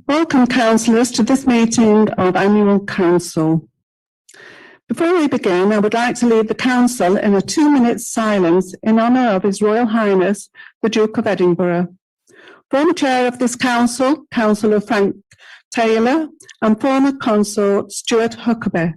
Welcome, councillors, to this meeting of Annual Council. Before we begin, I would like to lead the Council in a 2-minute silence in honour of His Royal Highness, the Duke of Edinburgh. Former Chair of this Council, Councillor Frank Taylor, and former Consort Stuart Huckerby.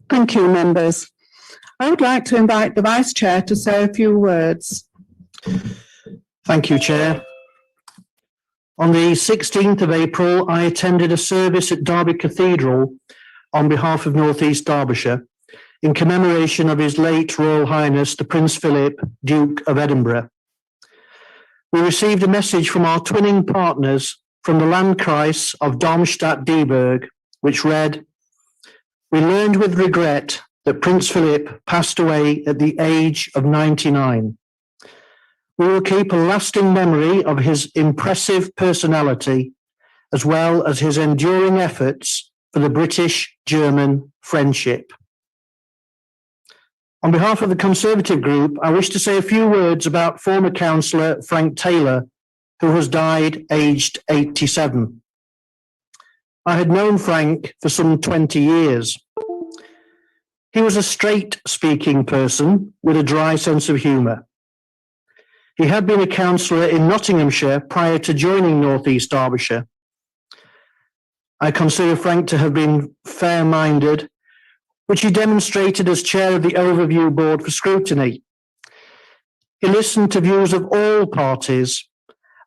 Thank you, members. I would like to invite the Vice Chair to say a few words. Thank you, Chair. On the 16th of April, I attended a service at Derby Cathedral on behalf of North East Derbyshire in commemoration of His late Royal Highness, the Prince Philip, Duke of Edinburgh. We received a message from our twinning partners from the Landkreis of Darmstadt-Dieburg, which read, "We learned with regret that Prince Philip passed away at the age of 99. We will keep a lasting memory of his impressive personality, as well as his enduring efforts for the British-German friendship." On behalf of the Conservative Group, I wish to say a few words about former councillor Frank Taylor, who has died aged 87. I had known Frank for some 20 years. He was a straight-speaking person with a dry sense of humour. He had been a councillor in Nottinghamshire prior to joining North East Derbyshire. I consider Frank to have been fair-minded, which he demonstrated as chair of the Overview Board for Scrutiny. He listened to views of all parties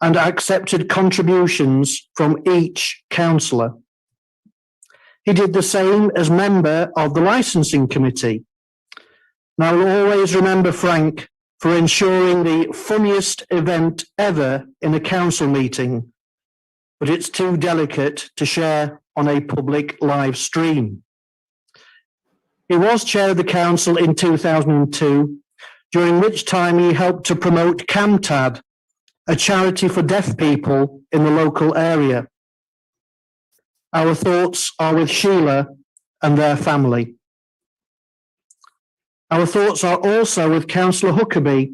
and accepted contributions from each councillor. He did the same as member of the Licensing Committee. And I will always remember Frank for ensuring the funniest event ever in a council meeting, but it's too delicate to share on a public live stream. He was chair of the council in 2002, during which time he helped to promote CAMTAD, a charity for deaf people in the local area. Our thoughts are with Sheila and their family. Our thoughts are also with Councillor Huckerby,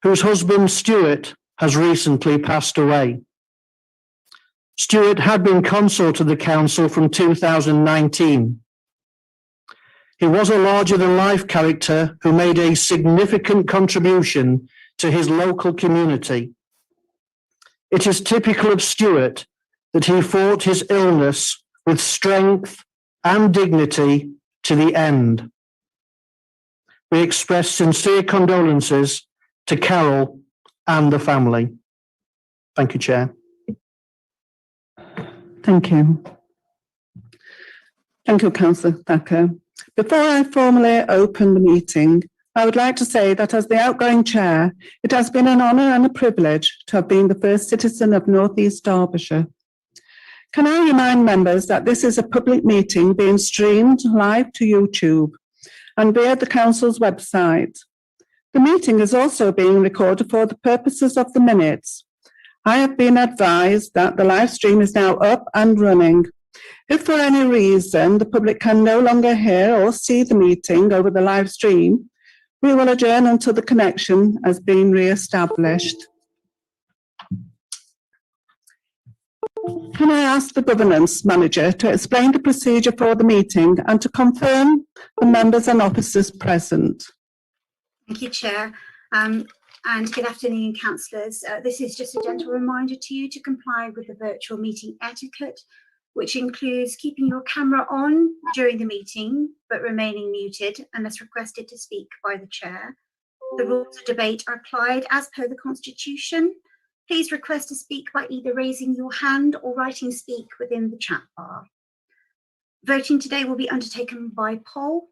whose husband Stuart has recently passed away. Stuart had been consort of the council from 2019. He was a larger-than-life character who made a significant contribution to his local community, It is typical of Stuart that he fought his illness with strength and dignity to the end. We express sincere condolences to Carol and the family. Thank you, Chair. Thank you. Thank you, Councillor Thacker. Before I formally open the meeting, I would like to say that as the outgoing chair, it has been an honour and a privilege to have been the first citizen of North East Derbyshire. Can I remind members that this is a public meeting being streamed live to YouTube and via the Council's website. The meeting is also being recorded for the purposes of the minutes. I have been advised that the live stream is now up and running. If for any reason the public can no longer hear or see the meeting over the live stream, we will adjourn until the connection has been re-established. Can I ask the Governance Manager to explain the procedure for the meeting and to confirm the members and officers present? Thank you, Chair. And good afternoon, councillors. This is just a gentle reminder to you to comply with the virtual meeting etiquette, which includes keeping your camera on during the meeting, but remaining muted unless requested to speak by the Chair. The rules of debate are applied as per the Constitution. Please request to speak by either raising your hand or writing speak within the chat bar. Voting today will be undertaken by poll,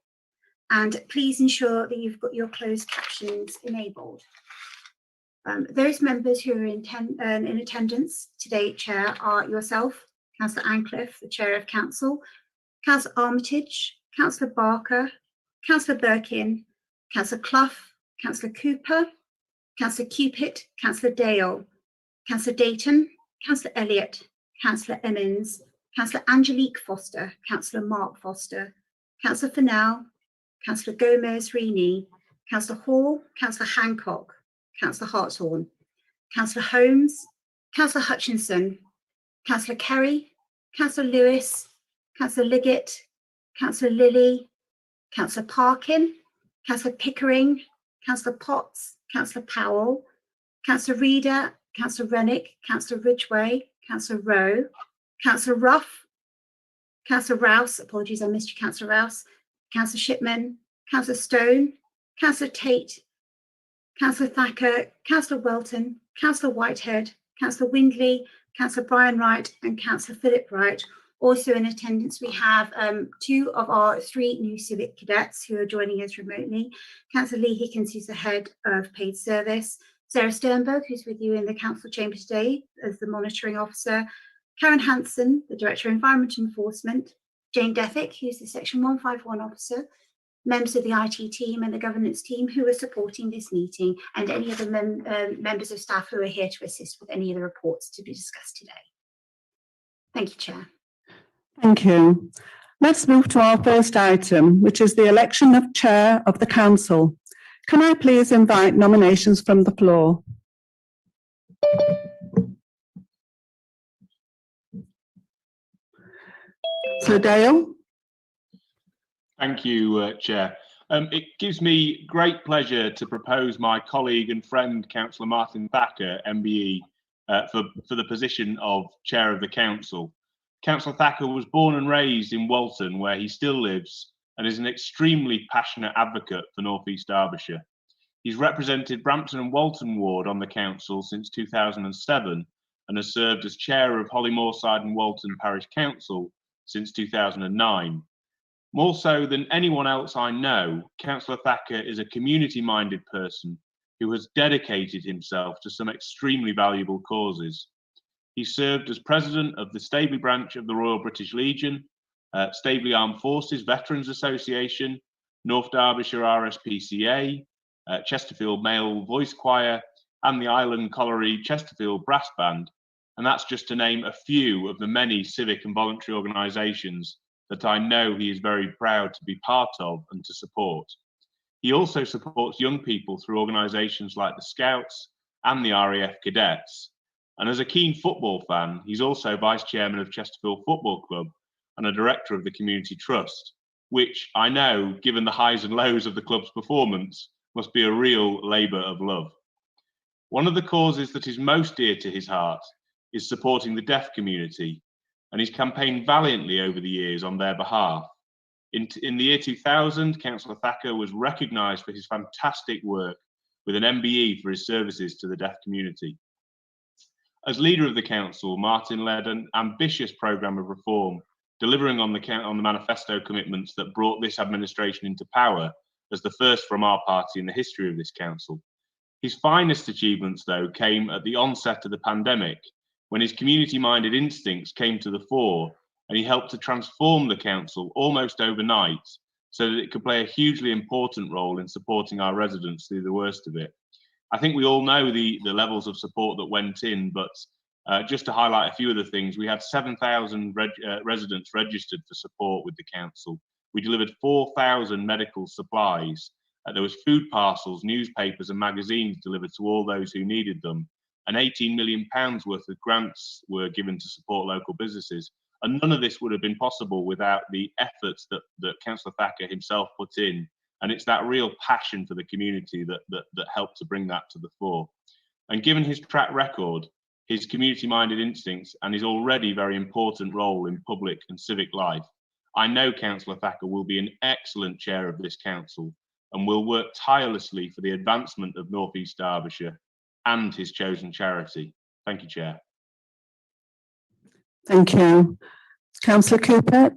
and please ensure that you've got your closed captions enabled. Those members who are in attendance today, Chair, are yourself, Councillor Ancliffe, the Chair of Council, Councillor Armitage, Councillor Barker, Councillor Birkin, Councillor Clough, Councillor Cooper, Councillor Cupit, Councillor Dale, Councillor Dayton, Councillor Elliott, Councillor Emmons, Councillor Angelique Foster, Councillor Mark Foster, Councillor Fennell, Councillor Gomez-Rini, Councillor Hall, Councillor Hancock, Councillor Hartshorn, Councillor Holmes, Councillor Hutchinson, Councillor Kerry, Councillor Lewis, Councillor Liggett, Councillor Lilly, Councillor Parkin, Councillor Pickering, Councillor Potts, Councillor Powell, Councillor Reader, Councillor Rennick, Councillor Ridgway, Councillor Rowe, Councillor Ruff, Councillor Rouse, apologies, I missed you, Councillor Rouse, Councillor Shipman, Councillor Stone, Councillor Tate, Councillor Thacker, Councillor Welton, Councillor Whitehead, Councillor Windley, Councillor Brian Wright and Councillor Philip Wright. Also in attendance, we have two of our three new civic cadets who are joining us remotely. Councillor Lee Hickens, who's the head of paid service, Sarah Sternberg, who's with you in the council chamber today as the monitoring officer, Karen Hanson, the Director of Environment Enforcement, Jane Dethick, who's the Section 151 officer, members of the IT team and the governance team who are supporting this meeting, and any other members of staff who are here to assist with any of the reports to be discussed today. Thank you, Chair. Thank you. Let's move to our first item, which is the election of Chair of the Council. Can I please invite nominations from the floor? So Dale. Thank you, Chair. It gives me great pleasure to propose my colleague and friend, Councillor Martin Thacker, MBE, for the position of Chair of the Council. Councillor Thacker was born and raised in Walton, where he still lives, and is an extremely passionate advocate for North East Derbyshire. He's represented Brampton and Walton Ward on the Council since 2007 and has served as Chair of Hollymoorside and Walton Parish Council since 2009. More so than anyone else I know, Councillor Thacker is a community-minded person who has dedicated himself to some extremely valuable causes. He served as President of the Staveley branch of the Royal British Legion, Staveley Armed Forces Veterans Association, North Derbyshire RSPCA, Chesterfield Male Voice Choir, and the Island Colliery Chesterfield Brass Band. And that's just to name a few of the many civic and voluntary organisations that I know he is very proud to be part of and to support. He also supports young people through organisations like the Scouts and the RAF Cadets. And as a keen football fan, he's also Vice Chairman of Chesterfield Football Club and a Director of the Community Trust, which I know, given the highs and lows of the club's performance, must be a real labour of love. One of the causes that is most dear to his heart is supporting the deaf community, and he's campaigned valiantly over the years on their behalf. In the year 2000, Councillor Thacker was recognised for his fantastic work with an MBE for his services to the deaf community. As leader of the council, Martin led an ambitious programme of reform, delivering on the manifesto commitments that brought this administration into power as the first from our party in the history of this council. His finest achievements, though, came at the onset of the pandemic, when his community-minded instincts came to the fore, and he helped to transform the council almost overnight so that it could play a hugely important role in supporting our residents through the worst of it. I think we all know the levels of support that went in, but just to highlight a few of the things, we had 7,000 residents registered for support with the council. We delivered 4,000 medical supplies. There was food parcels, newspapers and magazines delivered to all those who needed them. And £18 million worth of grants were given to support local businesses. And none of this would have been possible without the efforts that Councillor Thacker himself put in. And it's that real passion for the community that helped to bring that to the fore. And given his track record, his community-minded instincts, and his already very important role in public and civic life, I know Councillor Thacker will be an excellent chair of this council and will work tirelessly for the advancement of North East Derbyshire and his chosen charity. Thank you, Chair. Thank you. Councillor Cooper.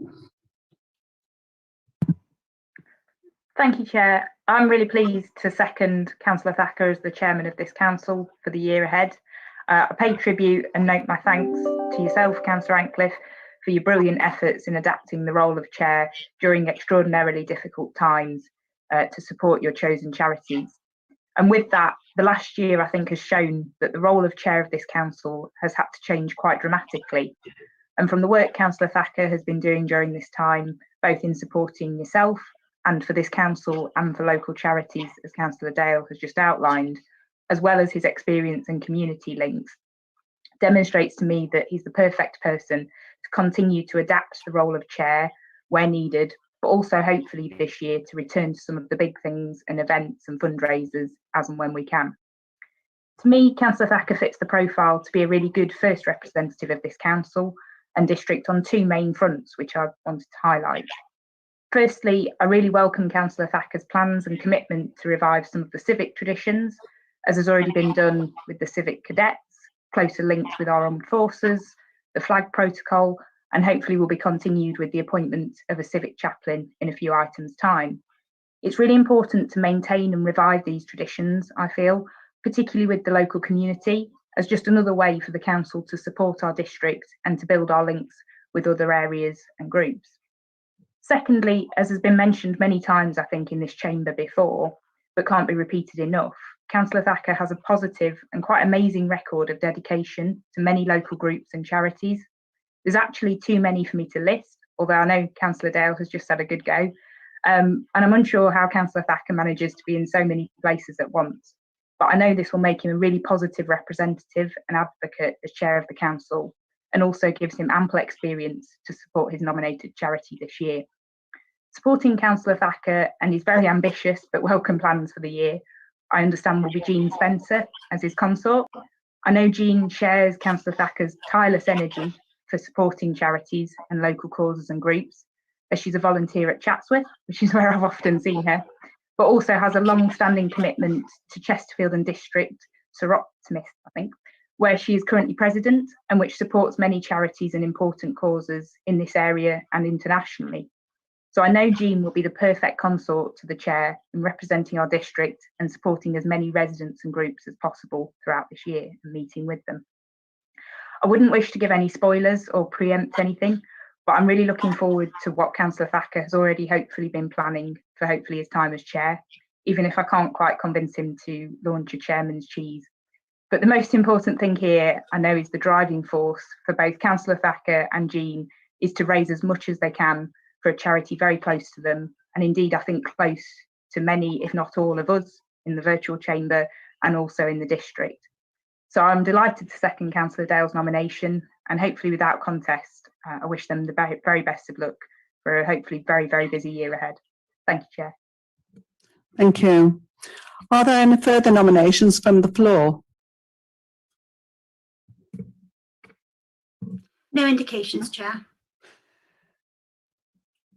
Thank you, Chair. I'm really pleased to second Councillor Thacker as the chairman of this council for the year ahead. I pay tribute and note my thanks to yourself, Councillor Ancliffe, for your brilliant efforts in adapting the role of chair during extraordinarily difficult times to support your chosen charities. And with that, the last year, I think, has shown that the role of chair of this council has had to change quite dramatically. And from the work Councillor Thacker has been doing during this time, both in supporting yourself and for this council and for local charities, as Councillor Dale has just outlined, as well as his experience and community links, demonstrates to me that he's the perfect person to continue to adapt the role of chair where needed, but also hopefully this year to return to some of the big things and events and fundraisers as and when we can. To me, Councillor Thacker fits the profile to be a really good first representative of this council and district on two main fronts, which I wanted to highlight. Firstly, I really welcome Councillor Thacker's plans and commitment to revive some of the civic traditions, as has already been done with the civic cadets, closer links with our armed forces, the flag protocol, and hopefully will be continued with the appointment of a civic chaplain in a few items' time. It's really important to maintain and revive these traditions, I feel, particularly with the local community, as just another way for the council to support our district and to build our links with other areas and groups. Secondly, as has been mentioned many times, I think, in this chamber before, but can't be repeated enough, Councillor Thacker has a positive and quite amazing record of dedication to many local groups and charities. There's actually too many for me to list, although I know Councillor Dale has just had a good go. And I'm unsure how Councillor Thacker manages to be in so many places at once. But I know this will make him a really positive representative and advocate as chair of the council, and also gives him ample experience to support his nominated charity this year. Supporting Councillor Thacker and his very ambitious but welcome plans for the year, I understand will be Jean Spencer as his consort. I know Jean shares Councillor Thacker's tireless energy for supporting charities and local causes and groups, as she's a volunteer at Chatsworth, which is where I've often seen her, but also has a long-standing commitment to Chesterfield and District, Sir Optimist, I think, where she is currently president, and which supports many charities and important causes in this area and internationally. So I know Jean will be the perfect consort to the chair in representing our district and supporting as many residents and groups as possible throughout this year and meeting with them. I wouldn't wish to give any spoilers or preempt anything, but I'm really looking forward to what Councillor Thacker has already hopefully been planning for hopefully his time as chair, even if I can't quite convince him to launch a chairman's cheese. But the most important thing here, I know, is the driving force for both Councillor Thacker and Jean is to raise as much as they can for a charity very close to them, and indeed I think close to many, if not all of us in the virtual chamber and also in the district. So I'm delighted to second Councillor Dale's nomination, and hopefully without contest, I wish them the very best of luck for a hopefully very, very busy year ahead. Thank you, Chair. Thank you. Are there any further nominations from the floor? No indications, Chair.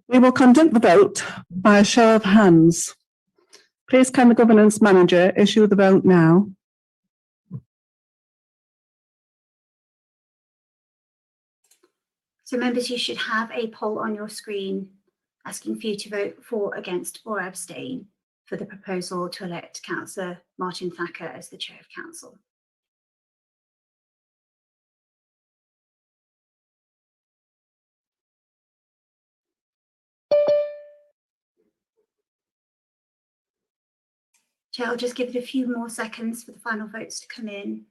We will conduct the vote by a show of hands. Please can the governance manager issue the vote now? So members, you should have a poll on your screen asking for you to vote for, against or abstain for the proposal to elect Councillor Martin Thacker as the Chair of Council. Chair, I'll just give it a few more seconds for the final votes to come in.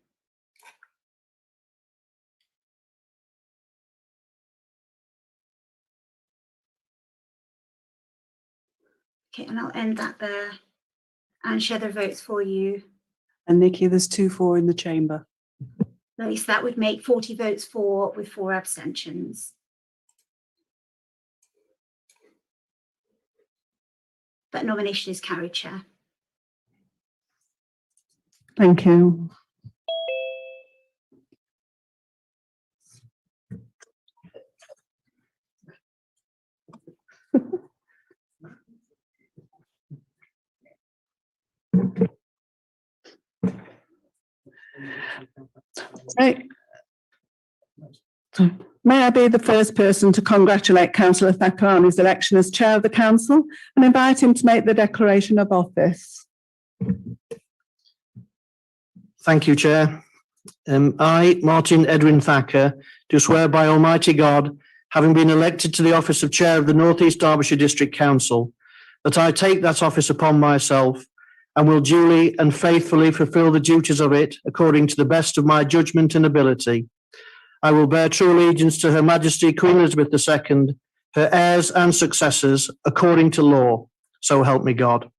Okay, and I'll end that there and share the votes for you. And Nikki, there's 2-4 in the chamber. At least that would make 40 votes for with 4 abstentions. That nomination is carried, Chair. Thank you. Right. So, may I be the first person to congratulate Councillor Thacker on his election as Chair of the Council and invite him to make the declaration of office. Thank you, Chair. I, Martin Edwin Thacker, do swear by Almighty God, having been elected to the office of Chair of the North East Derbyshire District Council, that I take that office upon myself and will duly and faithfully fulfil the duties of it according to the best of my judgment and ability. I will bear true allegiance to Her Majesty Queen Elizabeth II, her heirs and successors, according to law. So help me God.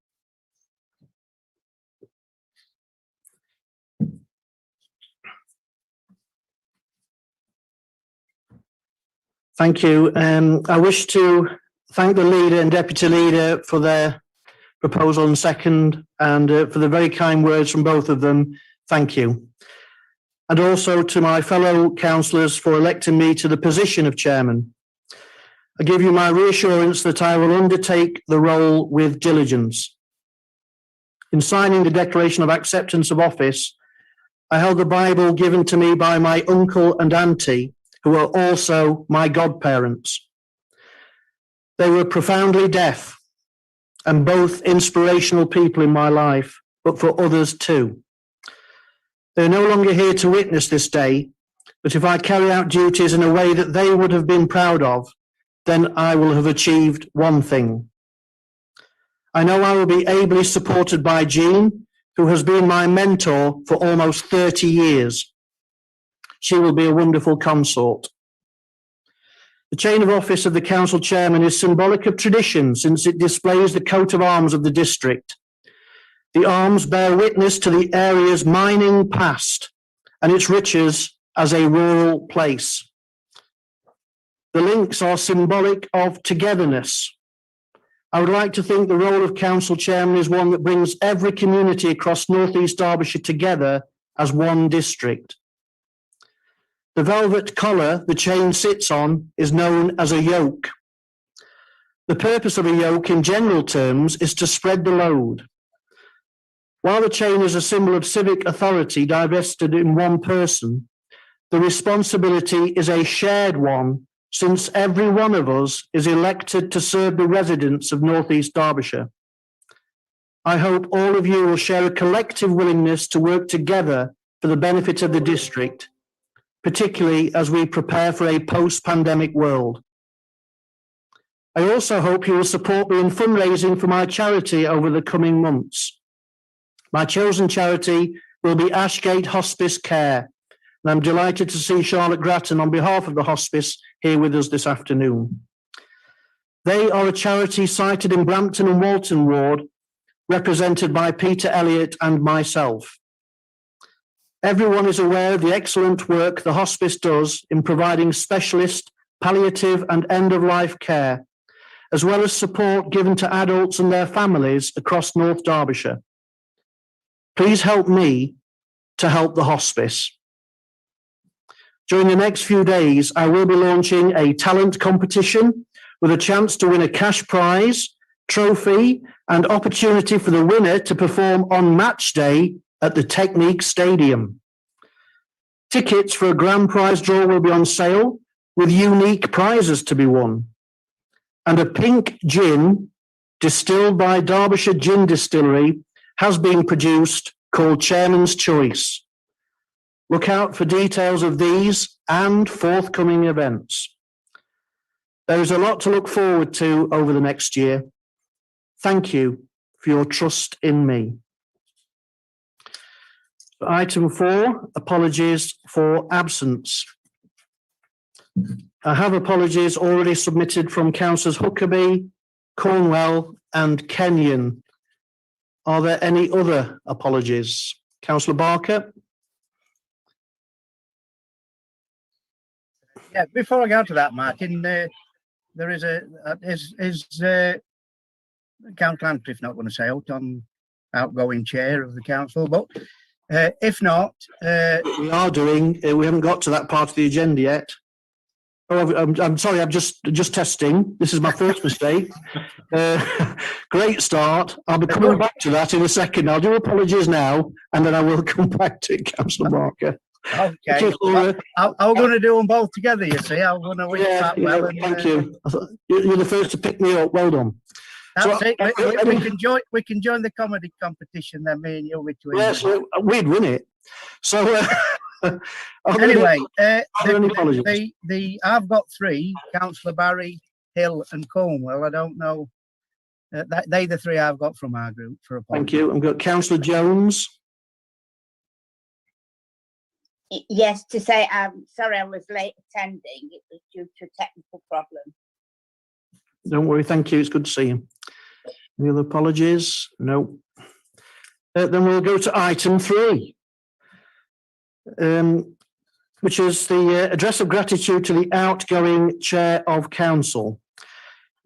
Thank you. I wish to thank the leader and deputy leader for their proposal and second, and for the very kind words from both of them. Thank you. And also to my fellow councillors for electing me to the position of chairman. I give you my reassurance that I will undertake the role with diligence. In signing the declaration of acceptance of office, I held the Bible given to me by my uncle and auntie, who are also my godparents. They were profoundly deaf and both inspirational people in my life, but for others too. They're no longer here to witness this day, but if I carry out duties in a way that they would have been proud of, then I will have achieved one thing. I know I will be ably supported by Jean, who has been my mentor for almost 30 years. She will be a wonderful consort. The chain of office of the council chairman is symbolic of tradition since it displays the coat of arms of the district. The arms bear witness to the area's mining past and its riches as a rural place. The links are symbolic of togetherness. I would like to think the role of council chairman is one that brings every community across North East Derbyshire together as one district. The velvet collar the chain sits on is known as a yoke. The purpose of a yoke in general terms is to spread the load. While the chain is a symbol of civic authority divested in one person, the responsibility is a shared one, since every one of us is elected to serve the residents of North East Derbyshire. I hope all of you will share a collective willingness to work together for the benefit of the district, particularly as we prepare for a post-pandemic world. I also hope you will support me in fundraising for my charity over the coming months. My chosen charity will be Ashgate Hospice Care, and I'm delighted to see Charlotte Grattan on behalf of the hospice here with us this afternoon. They are a charity sited in Brampton and Walton Ward, represented by Peter Elliott and myself. Everyone is aware of the excellent work the hospice does in providing specialist, palliative and end-of-life care, as well as support given to adults and their families across North Derbyshire. Please help me to help the hospice. During the next few days, I will be launching a talent competition with a chance to win a cash prize, trophy, and opportunity for the winner to perform on match day at the Technique Stadium. Tickets for a grand prize draw will be on sale, with unique prizes to be won. And a pink gin distilled by Derbyshire Gin Distillery has been produced called Chairman's Choice. Look out for details of these and forthcoming events. There is a lot to look forward to over the next year. Thank you for your trust in me. Item 4, apologies for absence. I have apologies already submitted from Councillors Huckabee, Cornwell and Kenyon. Are there any other apologies? Councillor Barker? Yeah, before I go to that, Martin, there is Councillor Ancliffe not going to say out on outgoing chair of the council, but if not, We are doing, we haven't got to that part of the agenda yet. Oh, I'm sorry, I'm just testing. This is my first mistake. Great start. I'll be coming back to that in a second. I'll do apologies now, and then I will come back to Councillor Barker. okay. I'm going to do them both together, you see. I'm going to wish that well. And, thank you. You're the first to pick me up. Well done. That's it. We can join the comedy competition then, me and you between. Yes, we'd win it. So anyway, apologies. I've got 3: Councillor Barry, Hill, and Cornwell. I don't know. They the 3 I've got from our group for apology. Thank you. I've got Councillor Jones. Yes, to say I'm sorry I was late attending. It was due to a technical problem. Don't worry. Thank you. It's good to see you. Any other apologies? No. Then we'll go to item 3. Which is the address of gratitude to the outgoing chair of council.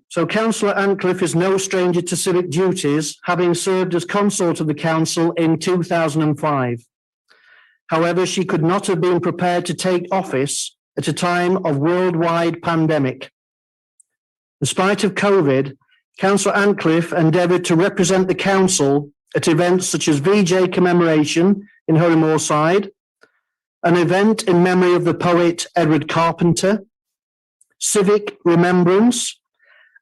So Councillor Ancliffe is no stranger to civic duties, having served as consort of the council in 2005. However, she could not have been prepared to take office at a time of worldwide pandemic. In spite of COVID, Councillor Ancliffe endeavoured to represent the council at events such as VJ Commemoration in Hurry Moorside, an event in memory of the poet Edward Carpenter, civic remembrance,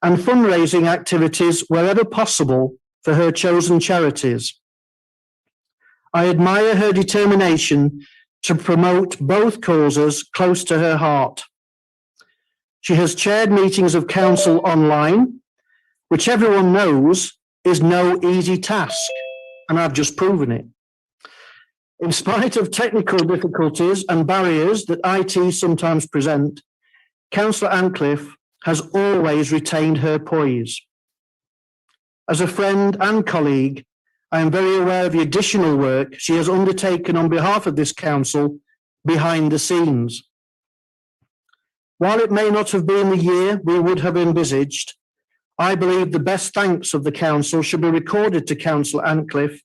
and fundraising activities wherever possible for her chosen charities. I admire her determination to promote both causes close to her heart. She has chaired meetings of council online, which everyone knows is no easy task, and I've just proven it. In spite of technical difficulties and barriers that IT sometimes present, Councillor Ancliffe has always retained her poise. As a friend and colleague, I am very aware of the additional work she has undertaken on behalf of this council behind the scenes. While it may not have been the year we would have envisaged, I believe the best thanks of the council should be recorded to Councillor Ancliffe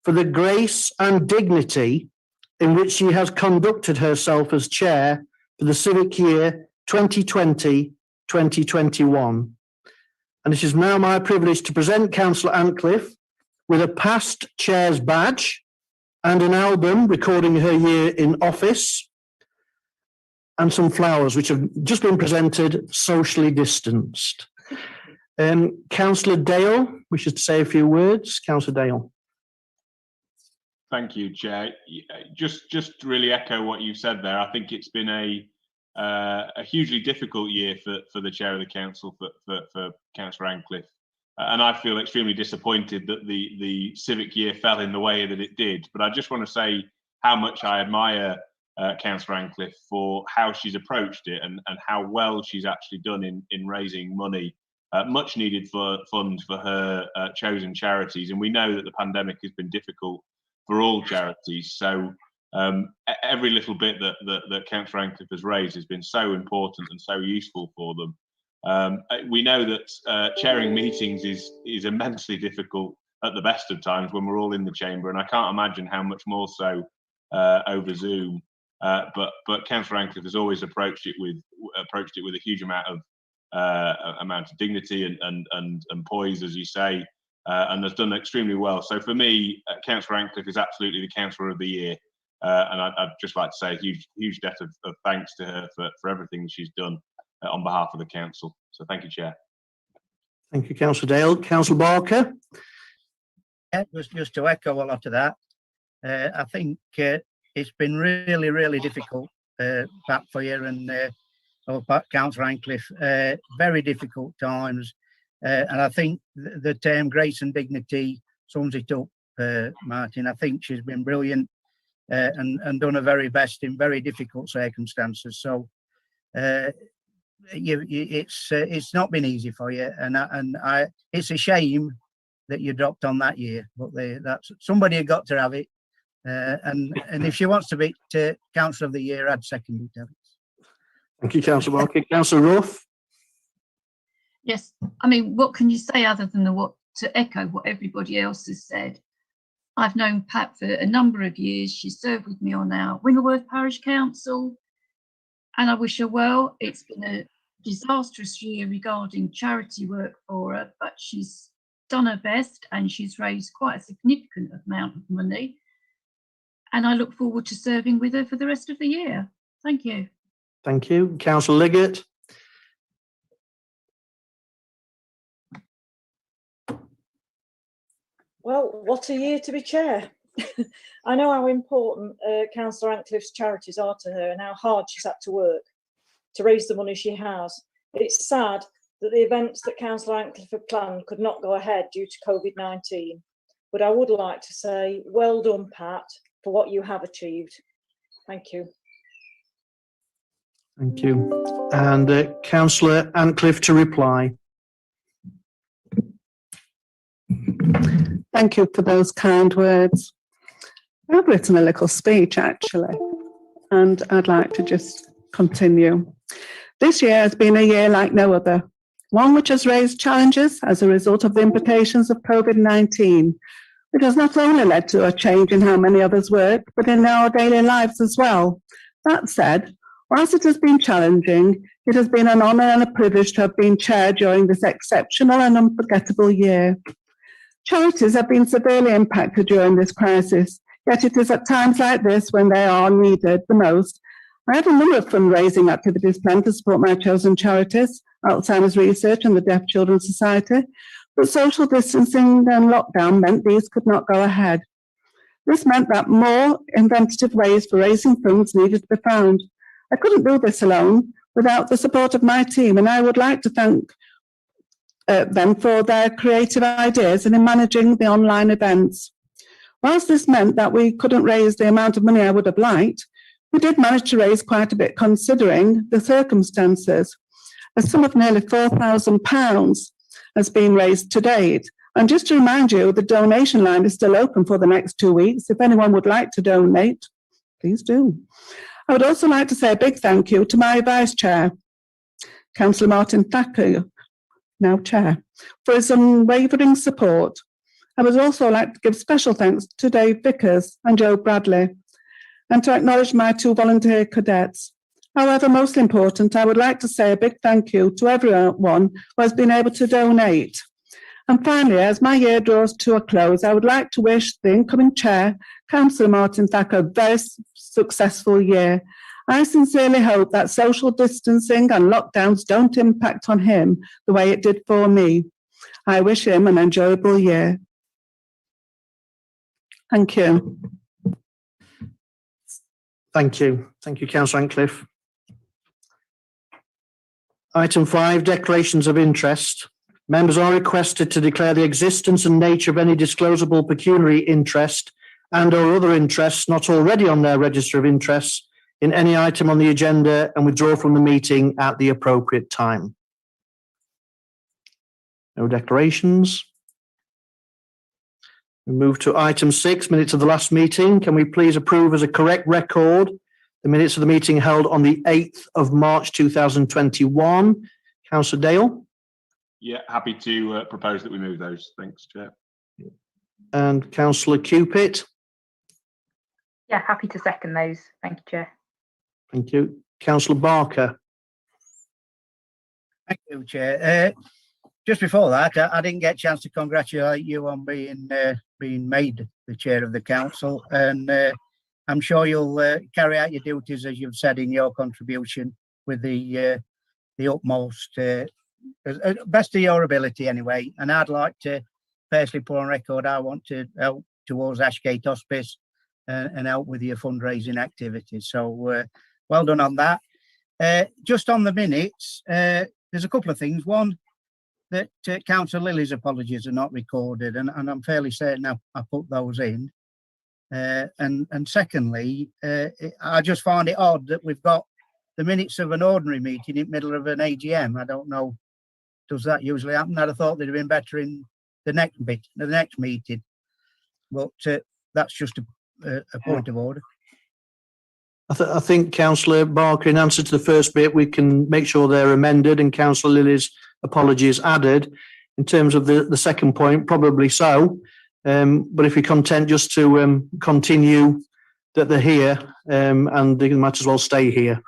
for the grace and dignity in which she has conducted herself as chair for the civic year 2020-2021. And it is now my privilege to present Councillor Ancliffe with a past chair's badge and an album recording her year in office, and some flowers which have just been presented socially distanced. Councillor Dale wishes to say a few words. Councillor Dale. Thank you, Chair. Just to really echo what you said there, I think it's been a hugely difficult year for the chair of the council, for Councillor Ancliffe, and I feel extremely disappointed that the civic year fell in the way that it did. But I just want to say how much I admire Councillor Ancliffe for how she's approached it and how well she's actually done in raising money, much needed funds for her chosen charities. And we know that the pandemic has been difficult for all charities. So every little bit that Councillor Ancliffe has raised has been so important and so useful for them. We know that chairing meetings is immensely difficult at the best of times when we're all in the chamber, and I can't imagine how much more so over Zoom. but Councillor Ancliffe has always approached it with a huge amount of dignity and poise, as you say, and has done extremely well. So for me, Councillor Ancliffe is absolutely the Councillor of the Year, and I'd just like to say a huge debt of thanks to her for everything she's done on behalf of the council. So thank you, Chair. Thank you, Councillor Dale. Councillor Barker. Yeah, just to echo a lot of that, I think it's been really difficult back for you and Councillor Ancliffe, very difficult times, and I think the term grace and dignity sums it up, Martin. I think she's been brilliant and done her very best in very difficult circumstances. So it's not been easy for you, and it's a shame that you dropped on that year, but that's somebody had got to have it, and if she wants to be Councillor of the Year, I'd second it. Thank you, Councillor Barker. Councillor Rough. Yes, I mean, what can you say other than to echo what everybody else has said? I've known Pat for a number of years. She served with me on our Wingleworth Parish Council, and I wish her well. It's been a disastrous year regarding charity work for her, but she's done her best and she's raised quite a significant amount of money. And I look forward to serving with her for the rest of the year. Thank you. Thank you. Councillor Liggett. Well, what a year to be chair. I know how important Councillor Ancliffe's charities are to her and how hard she's had to work to raise the money she has. It's sad that the events that Councillor Ancliffe had planned could not go ahead due to COVID-19. But I would like to say, well done, Pat, for what you have achieved. Thank you. Thank you. And Councillor Ancliffe to reply. Thank you for those kind words. I've written a little speech actually, and I'd like to just continue. This year has been a year like no other, one which has raised challenges as a result of the implications of COVID-19, which has not only led to a change in how many of us work, but in our daily lives as well. That said, whilst it has been challenging, it has been an honour and a privilege to have been chair during this exceptional and unforgettable year. Charities have been severely impacted during this crisis, yet it is at times like this when they are needed the most. I had a number of fundraising activities planned to support my chosen charities, Alzheimer's Research and the Deaf Children's Society, but social distancing and lockdown meant these could not go ahead. This meant that more inventive ways for raising funds needed to be found. I couldn't do this alone without the support of my team, and I would like to thank them for their creative ideas and in managing the online events. Whilst this meant that we couldn't raise the amount of money I would have liked, we did manage to raise quite a bit considering the circumstances. A sum of nearly £4,000 has been raised to date. And just to remind you, the donation line is still open for the next 2 weeks. If anyone would like to donate, please do. I would also like to say a big thank you to my Vice Chair, Councillor Martin Thacker, now Chair, for his unwavering support. I would also like to give special thanks to Dave Vickers and Joe Bradley, and to acknowledge my 2 volunteer cadets. However, most important, I would like to say a big thank you to everyone who has been able to donate. And finally, as my year draws to a close, I would like to wish the incoming Chair, Councillor Martin Thacker, a very successful year. I sincerely hope that social distancing and lockdowns don't impact on him the way it did for me. I wish him an enjoyable year. Thank you. Thank you. Thank you, Councillor Ancliffe. Item 5, declarations of interest. Members are requested to declare the existence and nature of any disclosable pecuniary interest and or other interests not already on their register of interests in any item on the agenda and withdraw from the meeting at the appropriate time. No declarations. We move to item 6, minutes of the last meeting. Can we please approve as a correct record the minutes of the meeting held on the 8th of March 2021? Councillor Dale. Yeah, happy to propose that we move those. Thanks, Chair. And Councillor Cupit. Yeah, happy to second those. Thank you, Chair. Thank you. Councillor Barker. Thank you, Chair. Just before that, I didn't get a chance to congratulate you on being made the chair of the council, and I'm sure you'll carry out your duties as you've said in your contribution with the utmost best of your ability, anyway. And I'd like to personally put on record I want to help towards Ashgate Hospice and help with your fundraising activities. So well done on that. Just on the minutes, there's a couple of things. One, that Councillor Lilly's apologies are not recorded, and I'm fairly certain I put those in. And secondly, I just find it odd that we've got the minutes of an ordinary meeting in the middle of an AGM. I don't know, does that usually happen? I'd have thought they'd have been better in the next meeting, but that's just a point of order. I think Councillor Barker, in answer to the first bit, we can make sure they're amended and Councillor Lilly's apologies added. In terms of the second point, probably so. But if you're content just to continue that they're here, and they might as well stay here.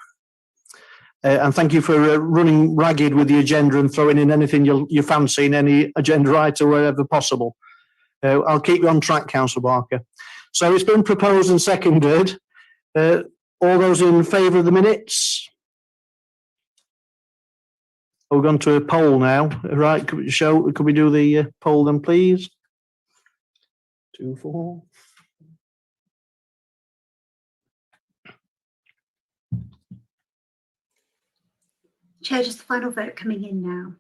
And thank you for running ragged with the agenda and throwing in anything you fancy in any agenda item wherever possible. I'll keep you on track, Councillor Barker. So it's been proposed and seconded. All those in favour of the minutes? We're going to a poll now, right? Could we do the poll then, please? 2, 4. Chair, just the final vote coming in now.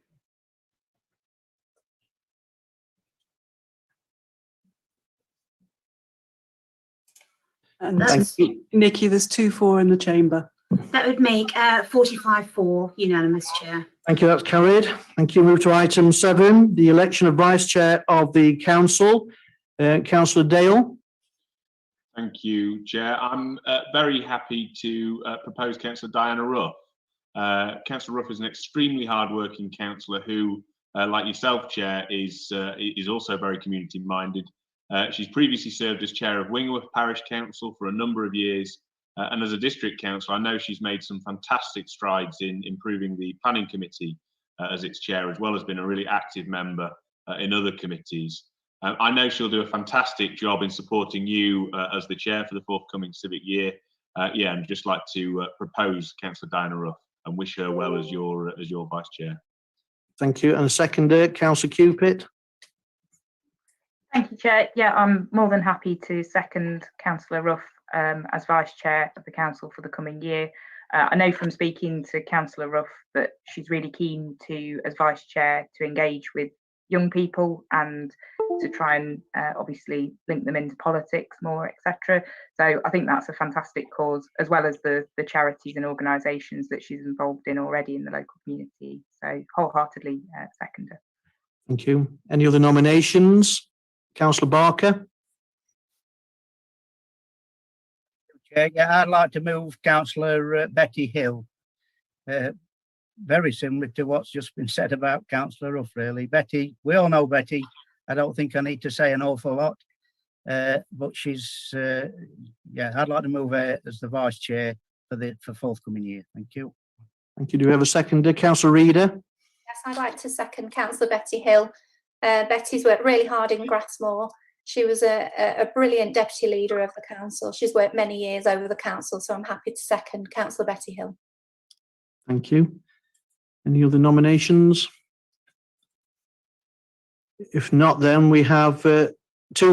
And That's- Nikki, there's 2-4 in the chamber. That would make 45-4 unanimous, Chair. Thank you, that's carried. Thank you. Move to item 7, the election of Vice Chair of the Council. Councillor Dale. Thank you, Chair. I'm very happy to propose Councillor Diana Rough. Councillor Rough is an extremely hard-working councillor who, like yourself, Chair, is also very community-minded. She's previously served as Chair of Wingworth Parish Council for a number of years, and as a District Councillor, I know she's made some fantastic strides in improving the Planning Committee as its Chair, as well as being a really active member in other committees. I know she'll do a fantastic job in supporting you as the Chair for the forthcoming civic year. Yeah, and just like to propose Councillor Diana Rough and wish her well as your Vice Chair. Thank you. And a seconder, Councillor Cupid. Thank you, Chair. Yeah, I'm more than happy to second Councillor Rough as Vice Chair of the Council for the coming year. I know from speaking to Councillor Rough that she's really keen to, as Vice Chair, to engage with young people and to try and obviously link them into politics more, etc. So I think that's a fantastic cause, as well as the charities and organisations that she's involved in already in the local community. So wholeheartedly second her. Thank you. Any other nominations? Councillor Barker. Yeah, I'd like to move Councillor Betty Hill. Very similar to what's just been said about Councillor Rough, really. Betty, we all know Betty. I don't think I need to say an awful lot, but she's, yeah, I'd like to move her as the Vice Chair for forthcoming year. Thank you. Thank you. Do we have a seconder? Councillor Reader. Yes, I'd like to second Councillor Betty Hill. Betty's worked really hard in Grassmore. She was a brilliant deputy leader of the council. She's worked many years over the council, so I'm happy to second Councillor Betty Hill. Thank you. Any other nominations? If not, then we have 2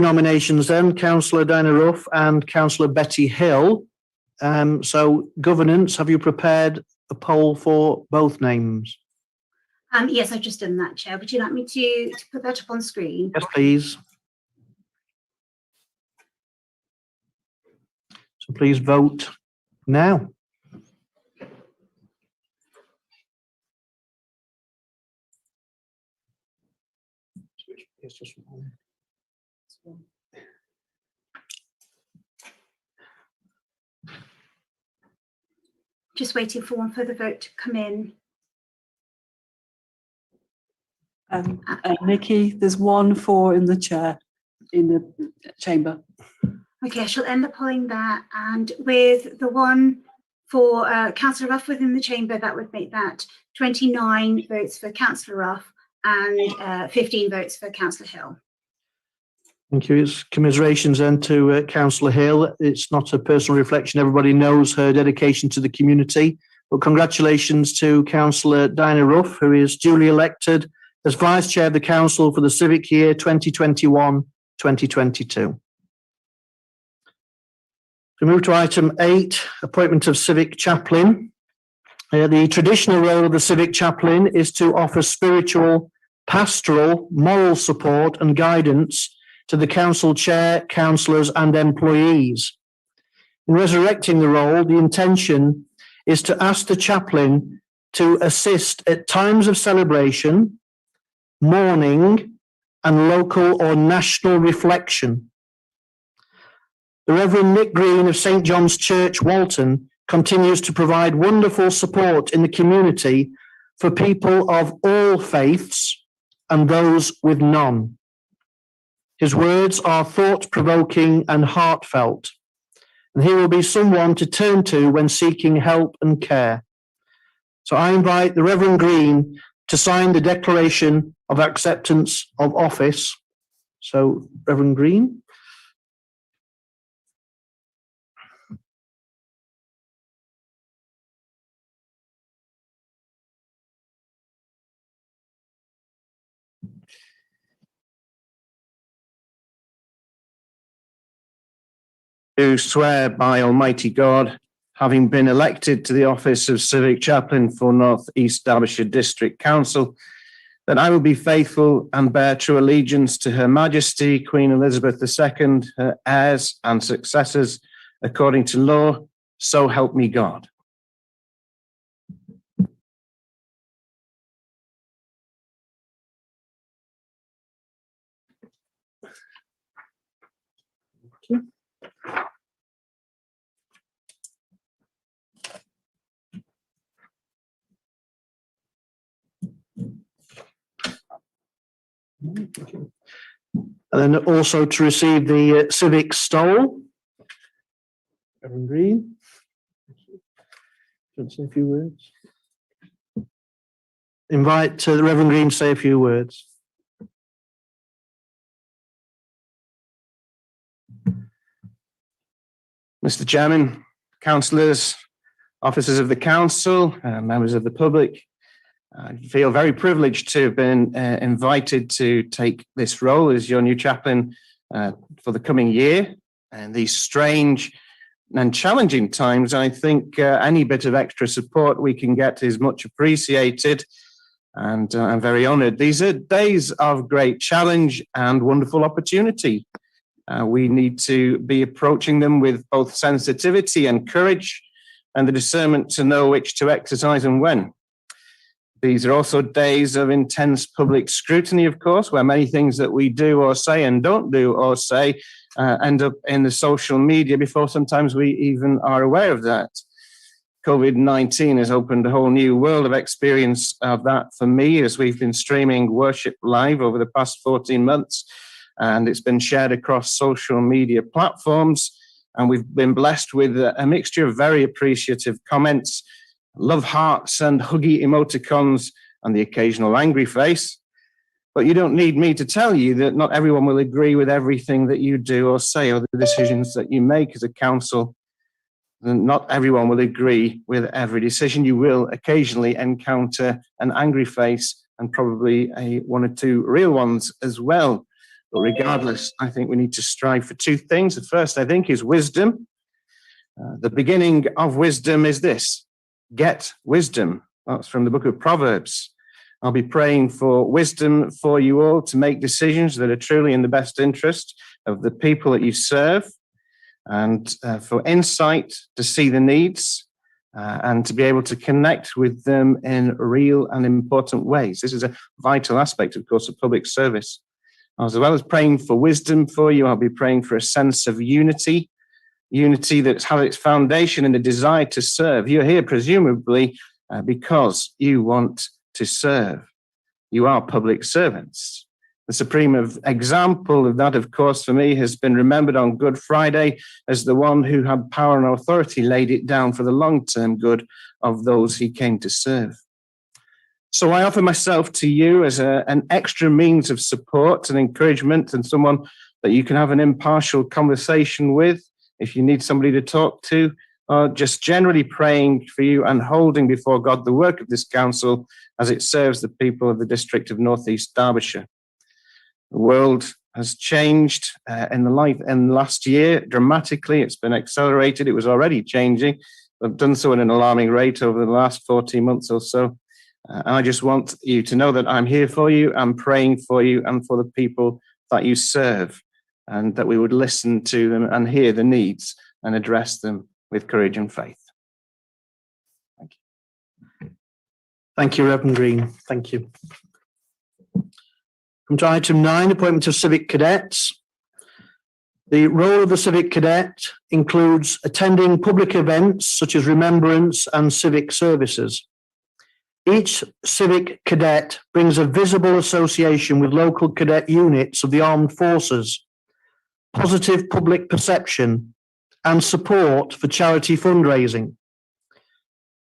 nominations then, Councillor Diana Rough and Councillor Betty Hill. So governance, have you prepared a poll for both names? Yes, I've just done that, Chair. Would you like me to put that up on screen? Yes, please. So please vote now. It's just one. Just waiting for one further vote to come in. Nikki, there's 1-4 in the chair, in the chamber. Okay, I shall end the polling there, and with the 1 For Councillor Ruff within the chamber, that would make that 29 votes for Councillor Ruff and 15 votes for Councillor Hill. Thank you. It's commiserations then to Councillor Hill. It's not a personal reflection. Everybody knows her dedication to the community. But congratulations to Councillor Diana Ruff, who is duly elected as Vice Chair of the Council for the civic year 2021-2022. We move to item 8, appointment of civic chaplain. The traditional role of the civic chaplain is to offer spiritual, pastoral, moral support and guidance to the council chair, councillors and employees. In resurrecting the role, the intention is to ask the chaplain to assist at times of celebration, mourning and local or national reflection. The Reverend Nick Green of St. John's Church, Walton, continues to provide wonderful support in the community for people of all faiths and those with none. His words are thought-provoking and heartfelt, and he will be someone to turn to when seeking help and care. So I invite the Reverend Green to sign the Declaration of Acceptance of Office. So, Reverend Green. Do swear by Almighty God, having been elected to the office of Civic Chaplain for North East Derbyshire District Council, that I will be faithful and bear true allegiance to Her Majesty Queen Elizabeth II, her heirs and successors, according to law, so help me God. And then also to receive the civic stole. Reverend Green. Do you want to say a few words? Invite the Reverend Green to say a few words. Mr. Chairman, councillors, officers of the council, members of the public, I feel very privileged to have been invited to take this role as your new chaplain for the coming year. And these strange and challenging times, I think any bit of extra support we can get is much appreciated. And I'm very honoured. These are days of great challenge and wonderful opportunity. We need to be approaching them with both sensitivity and courage and the discernment to know which to exercise and when. These are also days of intense public scrutiny, of course, where many things that we do or say and don't do or say end up in the social media before sometimes we even are aware of that. COVID-19 has opened a whole new world of experience of that for me as we've been streaming worship live over the past 14 months, and it's been shared across social media platforms. And we've been blessed with a mixture of very appreciative comments, love hearts and huggy emoticons, and the occasional angry face. But you don't need me to tell you that not everyone will agree with everything that you do or say or the decisions that you make as a council. And not everyone will agree with every decision. You will occasionally encounter an angry face and probably one or two real ones as well. But regardless, I think we need to strive for two things. The first, I think, is wisdom. The beginning of wisdom is this: get wisdom. That's from the book of Proverbs. I'll be praying for wisdom for you all to make decisions that are truly in the best interest of the people that you serve, and for insight to see the needs and to be able to connect with them in real and important ways. This is a vital aspect, of course, of public service. As well as praying for wisdom for you, I'll be praying for a sense of unity that's had its foundation in the desire to serve. You're here presumably because you want to serve. You are public servants. The supreme example of that, of course, for me, has been remembered on Good Friday as the one who had power and authority laid it down for the long-term good of those he came to serve. So I offer myself to you as an extra means of support and encouragement, and someone that you can have an impartial conversation with if you need somebody to talk to, or just generally praying for you and holding before God the work of this council as it serves the people of the district of North East Derbyshire. The world has changed in the last year dramatically. It's been accelerated. It was already changing, but done so at an alarming rate over the last 14 months or so. And I just want you to know that I'm here for you. I'm praying for you and for the people that you serve, and that we would listen to them and hear the needs and address them with courage and faith. Thank you. Thank you, Reverend Green. Thank you. Come to item 9, appointment of civic cadets. The role of the civic cadet includes attending public events such as remembrance and civic services. Each civic cadet brings a visible association with local cadet units of the armed forces, positive public perception, and support for charity fundraising.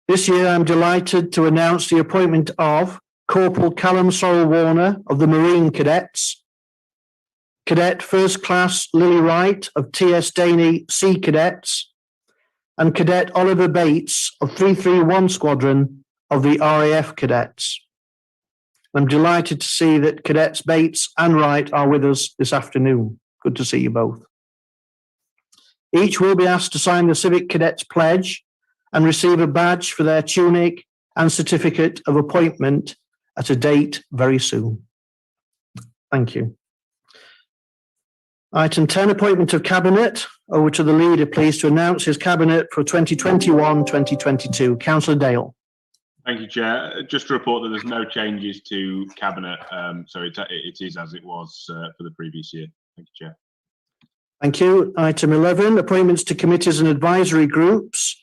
This year, I'm delighted to announce the appointment of Corporal Callum Sorrell-Warner of the Marine Cadets, Cadet First Class Lily Wright of T.S. Daney Sea Cadets, and Cadet Oliver Bates of 331 Squadron of the RAF Cadets. I'm delighted to see that Cadets Bates and Wright are with us this afternoon. Good to see you both. Each will be asked to sign the Civic Cadets Pledge and receive a badge for their tunic and certificate of appointment at a date very soon. Thank you. Item 10, appointment of Cabinet. Over to the leader, please, to announce his Cabinet for 2021-2022. Councillor Dale. Thank you, Chair. Just to report that there's no changes to Cabinet, so it is as it was for the previous year. Thank you, Chair. Thank you. Item 11, appointments to committees and advisory groups.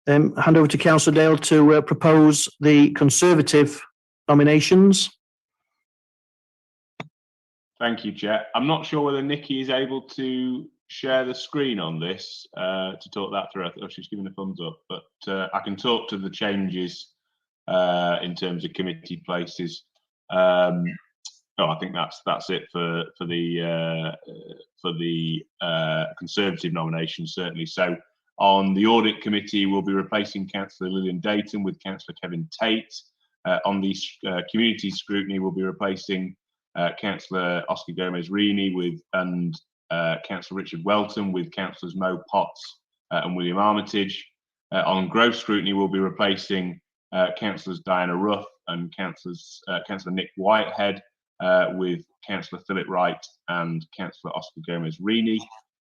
Hand over to Councillor Dale to propose the Conservative nominations. Thank you, Chair. I'm not sure whether Nikki is able to share the screen on this to talk that through. Oh, she's giving a thumbs up, but I can talk to the changes in terms of committee places. I think that's it for the Conservative nomination, certainly. So on the Audit Committee, we'll be replacing Councillor Lillian Dayton with Councillor Kevin Tate. On the Community Scrutiny, we'll be replacing Councillor Oscar Gomez-Rini and Councillor Richard Welton with Councillors Mo Potts and William Armitage. On Growth Scrutiny, we'll be replacing Councillors Diana Ruff and Councillor Nick Whitehead with Councillor Philip Wright and Councillor Oscar Gomez-Rini.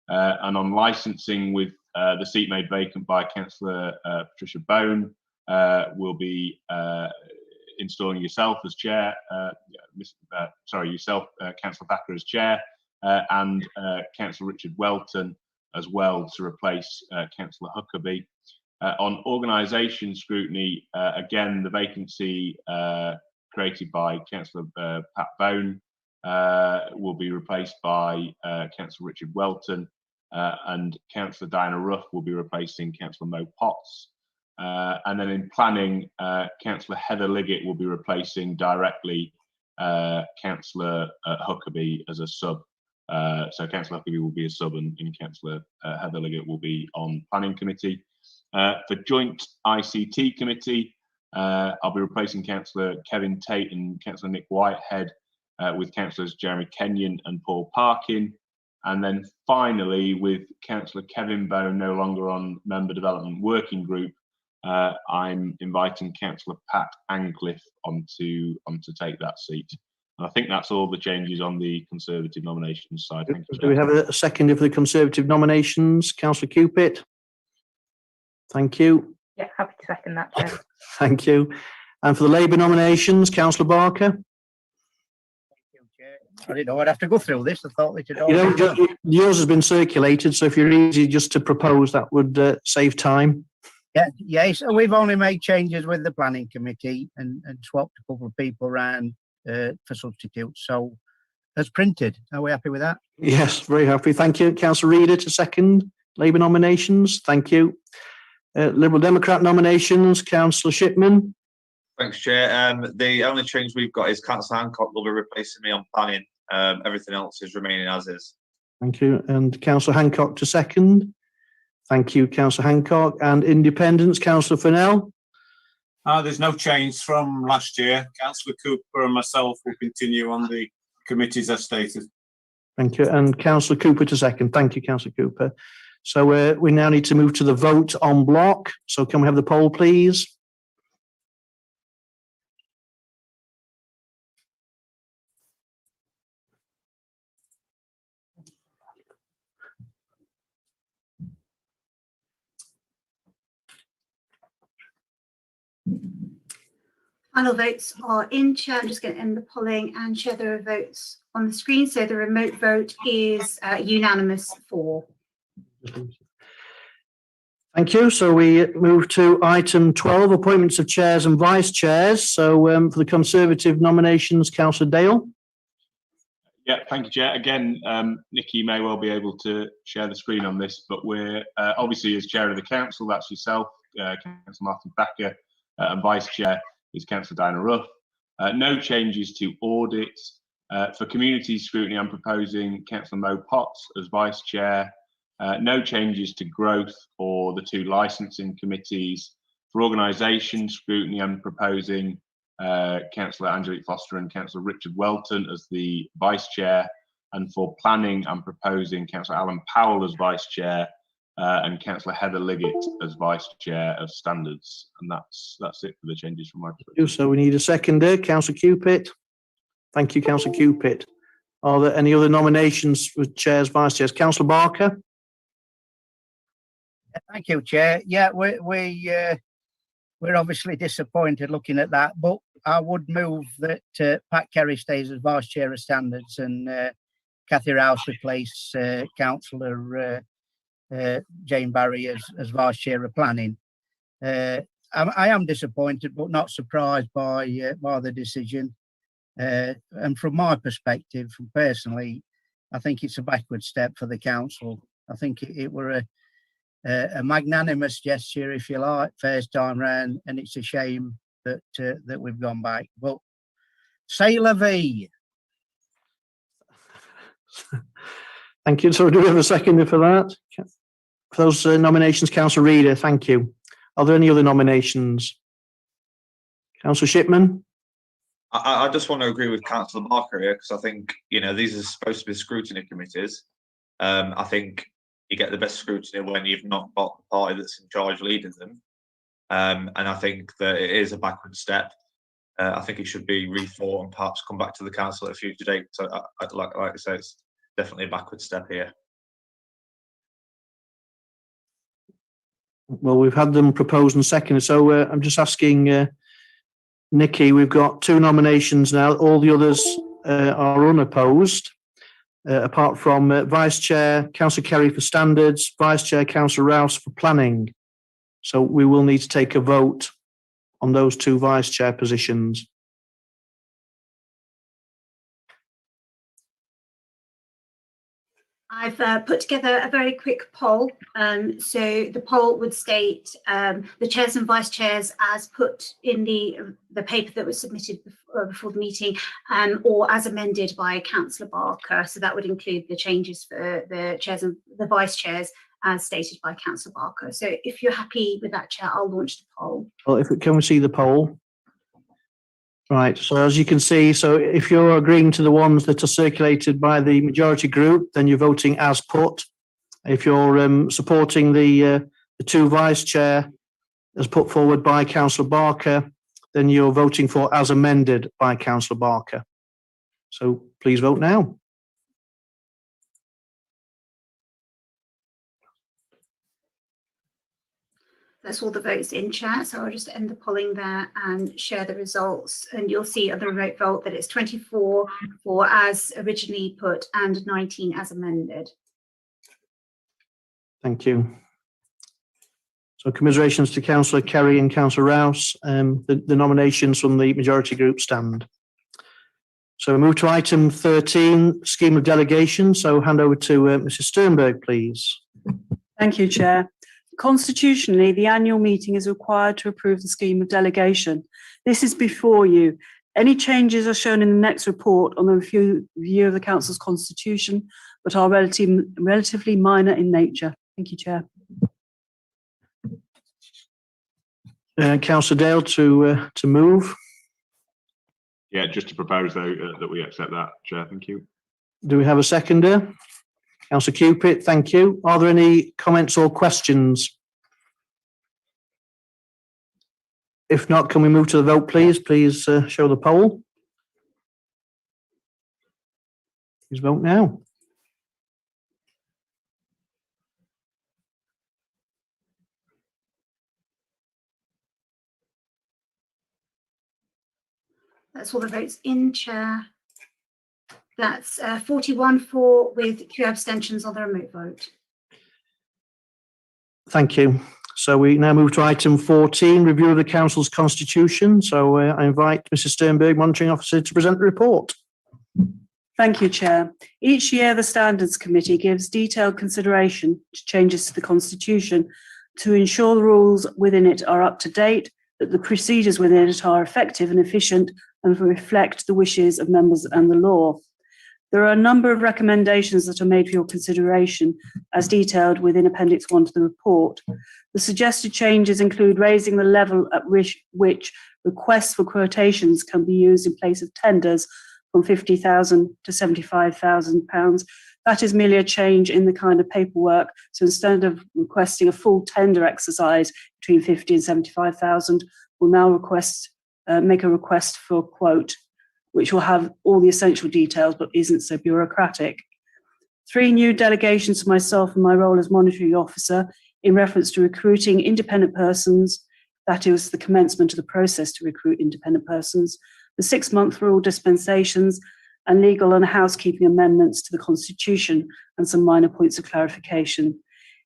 And on Licensing, with the seat made vacant by Councillor Patricia Bone, will be installing yourself as chair, Councillor Thacker as chair, and Councillor Richard Welton as well to replace Councillor Huckabee. On organisation scrutiny, again, the vacancy created by Councillor Pat Bone will be replaced by Councillor Richard Welton, and Councillor Diana Ruff will be replacing Councillor Mo Potts. And then in planning, Councillor Heather Liggett will be replacing directly Councillor Huckabee as a sub. So Councillor Huckabee will be a sub, and Councillor Heather Liggett will be on Planning Committee. For Joint ICT Committee, I'll be replacing Councillor Kevin Tate and Councillor Nick Whitehead with Councillors Jeremy Kenyon and Paul Parkin. And then finally, with Councillor Kevin Bone no longer on Member Development Working Group, I'm inviting Councillor Pat Ancliffe on to take that seat. And I think that's all the changes on the Conservative nominations side. Thank you, Do we have a second for the Conservative nominations? Councillor Cupit. Thank you. Yeah, happy to second that, Chair. Thank you. And for the Labour nominations, Councillor Barker. I didn't know I'd have to go through this. I thought we could. Yours has been circulated, so if you're easy just to propose, that would save time. Yes, we've only made changes with the Planning Committee and swapped a couple of people around for substitutes. So as printed. Are we happy with that? Yes, very happy. Thank you. Councillor Reader to second. Labour nominations. Thank you. Liberal Democrat nominations. Councillor Shipman. Thanks, Chair. The only change we've got is Councillor Hancock will be replacing me on planning. Everything else is remaining as is. Thank you. And Councillor Hancock to second. Thank you, Councillor Hancock. And Independents, Councillor Fennell. There's no change from last year. Councillor Cooper and myself will continue on the committees as stated. Thank you. And Councillor Cooper to second. Thank you, Councillor Cooper. So we now need to move to the vote on block. So can we have the poll, please? Final votes are in, Chair. I'm just going to end the polling and share the votes on the screen. So the remote vote is unanimous for. Thank you. So we move to item 12, appointments of chairs and vice chairs. So for the Conservative nominations, Councillor Dale. Yeah, thank you, Chair. Again, Nikki may well be able to share the screen on this, but we're obviously as Chair of the Council, that's yourself, Councillor Martin Backer, and Vice Chair is Councillor Diana Rough. No changes to audit. For community scrutiny, I'm proposing Councillor Mo Potts as Vice Chair. No changes to growth or the two licensing committees. For organisation scrutiny, I'm proposing Councillor Angelique Foster and Councillor Richard Welton as the Vice Chair. And for planning, I'm proposing Councillor Alan Powell as Vice Chair and Councillor Heather Liggett as Vice Chair of Standards. And that's it for the changes from my perspective. So we need a seconder, Councillor Cupit. Thank you, Councillor Cupit. Are there any other nominations for chairs, vice chairs? Councillor Barker. Thank you, Chair. Yeah, we're obviously disappointed looking at that, but I would move that Pat Kerry stays as Vice Chair of Standards and Cathy Rouse replace Councillor Jane Barry as Vice Chair of Planning. I am disappointed, but not surprised by the decision. And from my perspective, personally, I think it's a backward step for the council. I think it were a magnanimous gesture, if you like, first time round, and it's a shame that that we've gone back. But c'est la vie. Thank you. So do we have a seconder for that? For those nominations, Councillor Reader, thank you. Are there any other nominations? Councillor Shipman? I just want to agree with Councillor Barker here, because I think, these are supposed to be scrutiny committees. I think you get the best scrutiny when you've not got the party that's in charge leading them. And I think that it is a backward step. I think it should be rethought and perhaps come back to the council at a future date. So like I say, it's definitely a backward step here. Well, we've had them proposed and seconded. So I'm just asking Nikki, we've got two nominations now. All the others are unopposed. Apart from Vice Chair, Councillor Kerry for Standards, Vice Chair, Councillor Rouse for Planning. So we will need to take a vote on those two Vice Chair positions. I've put together a very quick poll. So the poll would state the chairs and vice chairs as put in the paper that was submitted before the meeting, or as amended by Councillor Barker. So that would include the changes for the chairs and the vice chairs as stated by Councillor Barker. So if you're happy with that, Chair, I'll launch the poll. Well, can we see the poll? Right, so as you can see, so if you're agreeing to the ones that are circulated by the majority group, then you're voting as put. If you're supporting the two vice chair as put forward by Councillor Barker, then you're voting for as amended by Councillor Barker. So please vote now. That's all the votes in, Chair. So I'll just end the polling there and share the results. And you'll see on the remote vote that it's 24 for as originally put and 19 as amended. Thank you. So commiserations to Councillor Kerry and Councillor Rouse. The nominations from the majority group stand. So we move to item 13, scheme of delegation. So hand over to Mrs. Sternberg, please. Thank you, Chair. Constitutionally, the annual meeting is required to approve the scheme of delegation. This is before you. Any changes are shown in the next report on the review of the Council's constitution, but are relatively minor in nature. Thank you, Chair. Councillor Dale to move. Yeah, just to propose though that we accept that, Chair. Thank you. Do we have a seconder? Councillor Cupit, thank you. Are there any comments or questions? If not, can we move to the vote, please? Please show the poll. Please vote now. That's all the votes in, Chair. That's 41 for with 2 abstentions on the remote vote. Thank you. So we now move to item 14, review of the council's constitution. So I invite Mrs. Sternberg, monitoring officer, to present the report. Thank you, Chair. Each year, the Standards Committee gives detailed consideration to changes to the Constitution to ensure the rules within it are up to date, that the procedures within it are effective and efficient, and reflect the wishes of members and the law. There are a number of recommendations that are made for your consideration, as detailed within Appendix 1 to the report. The suggested changes include raising the level at which requests for quotations can be used in place of tenders from £50,000 to £75,000. That is merely a change in the kind of paperwork. So instead of requesting a full tender exercise between 50 and 75,000, we'll now make a request for a quote, which will have all the essential details but isn't so bureaucratic. 3 new delegations to myself and my role as monitoring officer in reference to recruiting independent persons. That is the commencement of the process to recruit independent persons, the 6-month rule dispensations, and legal and housekeeping amendments to the Constitution, and some minor points of clarification.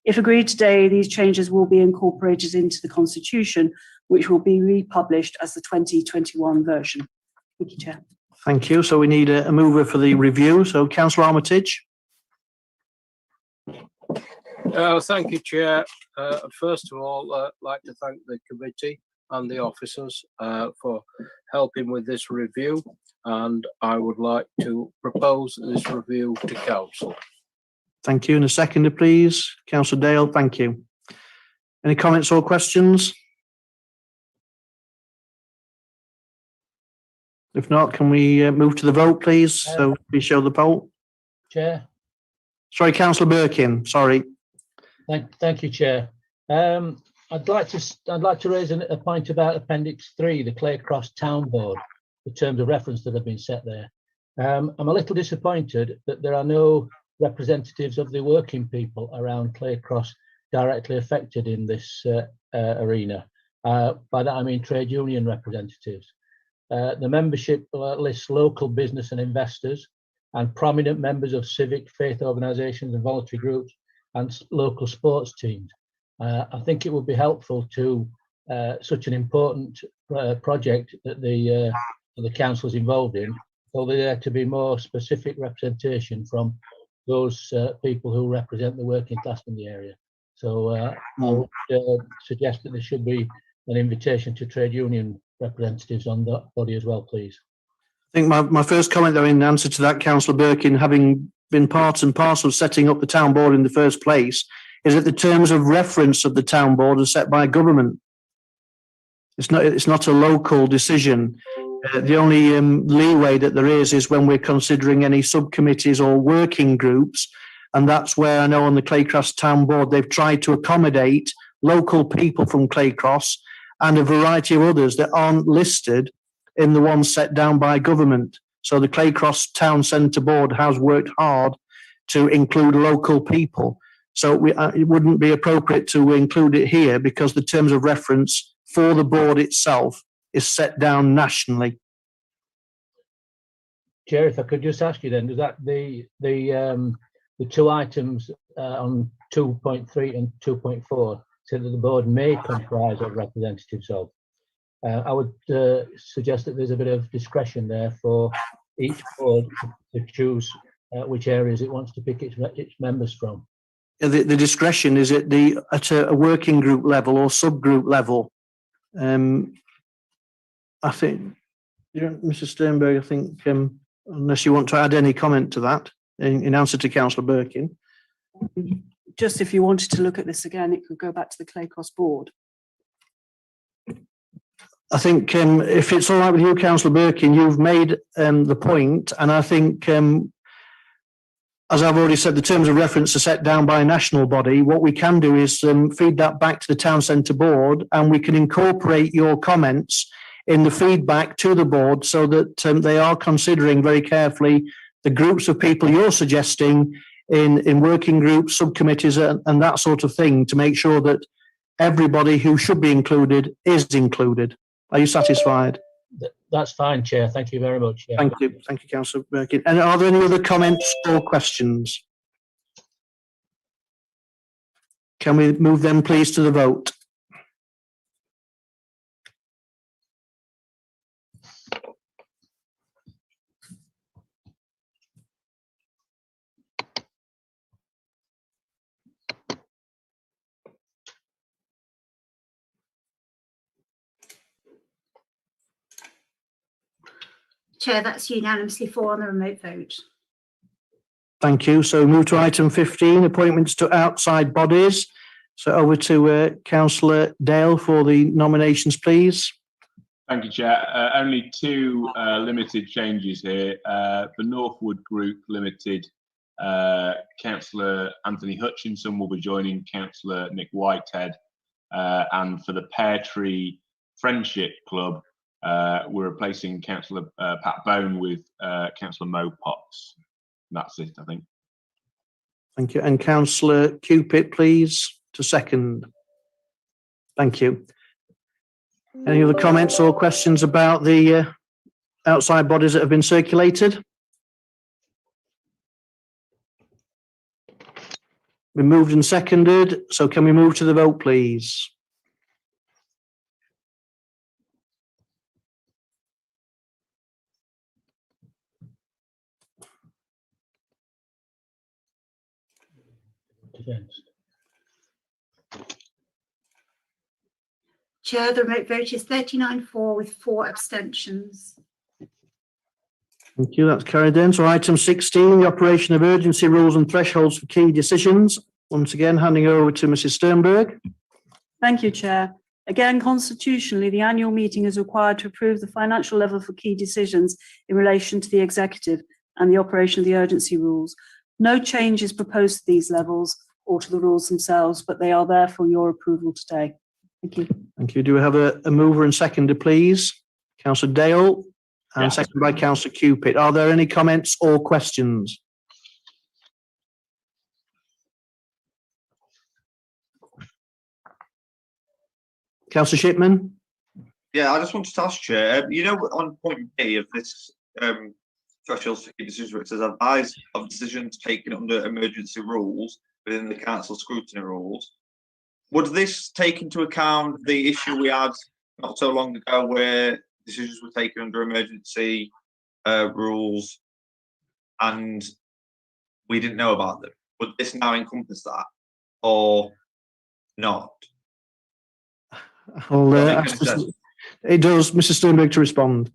If agreed today, these changes will be incorporated into the Constitution, which will be republished as the 2021 version. Thank you, Chair. Thank you. So we need a mover for the review. So Councillor Armitage. Thank you, Chair. First of all, I'd like to thank the committee and the officers for helping with this review, and I would like to propose this review to Council. Thank you. And a seconder, please. Councillor Dale, thank you. Any comments or questions? If not, can we move to the vote, please? So we show the poll. Chair. Sorry, Councillor Birkin, sorry. Thank you, Chair. I'd like to raise a point about Appendix 3, the Claycross Town Board, the terms of reference that have been set there. I'm a little disappointed that there are no representatives of the working people around Claycross directly affected in this arena. By that I mean trade union representatives. The membership lists local business and investors and prominent members of civic, faith organisations and voluntary groups and local sports teams. I think it would be helpful to such an important project that the council is involved in, for there to be more specific representation from those people who represent the working class in the area. So I would suggest that there should be an invitation to trade union representatives on that body as well, please. I think my first comment, though, in answer to that, Councillor Birkin, having been part and parcel of setting up the town board in the first place, is that the terms of reference of the town board are set by government. It's not a local decision. The only leeway that there is when we're considering any subcommittees or working groups, and that's where I know on the Claycross Town Board they've tried to accommodate local people from Claycross and a variety of others that aren't listed in the ones set down by government. So the Claycross Town Centre Board has worked hard to include local people. So it wouldn't be appropriate to include it here because the terms of reference for the board itself is set down nationally. Chair, if I could just ask you then, does that the 2 items on 2.3 and 2.4 say that the board may comprise of representatives of? I would suggest that there's a bit of discretion there for each board to choose which areas it wants to pick its members from. The discretion, is it at a working group level or subgroup level? I think, Mrs. Sternberg, I think, unless you want to add any comment to that in answer to Councillor Birkin. Just if you wanted to look at this again, it could go back to the Claycross board. I think if it's all right with you, Councillor Birkin, you've made the point, and I think, as I've already said, the terms of reference are set down by a national body. What we can do is feed that back to the town centre board, and we can incorporate your comments in the feedback to the board so that they are considering very carefully the groups of people you're suggesting in working groups, subcommittees, and that sort of thing, to make sure that everybody who should be included is included. Are you satisfied? That's fine, Chair. Thank you very much. Yeah. Thank you, Councillor Birkin. And are there any other comments or questions? Can we move then, please, to the vote? Chair, that's unanimously 4 on the remote vote. Thank you. So move to item 15, appointments to outside bodies. So over to Councillor Dale for the nominations, please. Thank you, Chair. Only 2 limited changes here. The Northwood Group Limited, Councillor Anthony Hutchinson will be joining Councillor Nick Whitehead. And for the Pear Tree Friendship Club, we're replacing Councillor Pat Bone with Councillor Mo Potts. That's it, I think. Thank you. And Councillor Cupit, please, to second. Thank you. Any other comments or questions about the outside bodies that have been circulated? Been moved and seconded. So can we move to the vote, please? Chair, the remote vote is 39-4 with 4 abstentions. Thank you. That's carried in. So item 16, the operation of urgency rules and thresholds for key decisions. Once again, handing over to Mrs. Sternberg. Thank you, Chair. Again, constitutionally, the annual meeting is required to approve the financial level for key decisions in relation to the executive and the operation of the urgency rules. No change is proposed to these levels or to the rules themselves, but they are there for your approval today. Thank you. Thank you. Do we have a mover and seconder, please? Councillor Dale and seconded by Councillor Cupit. Are there any comments or questions? Councillor Shipman? Yeah, I just wanted to ask Chair, you know, on point B of this thresholds for key decisions, where it says advise of decisions taken under emergency rules within the council scrutiny rules. Would this take into account the issue we had not so long ago where decisions were taken under emergency rules and we didn't know about them? Would this now encompass that or not? It does. Mrs. Sternberg to respond.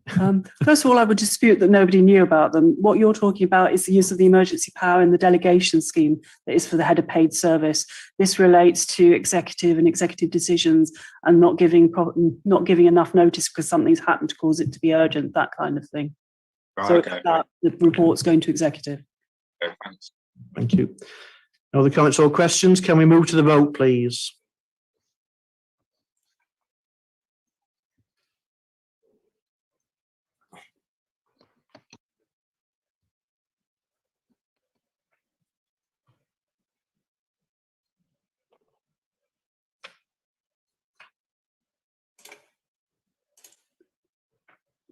First of all, I would dispute that nobody knew about them. What you're talking about is the use of the emergency power in the delegation scheme that is for the head of paid service. This relates to executive and executive decisions and not giving enough notice because something's happened to cause it to be urgent, that kind of thing. Right, so okay, the report's going to executive. Okay, thanks. Thank you. No other comments or questions? Can we move to the vote, please?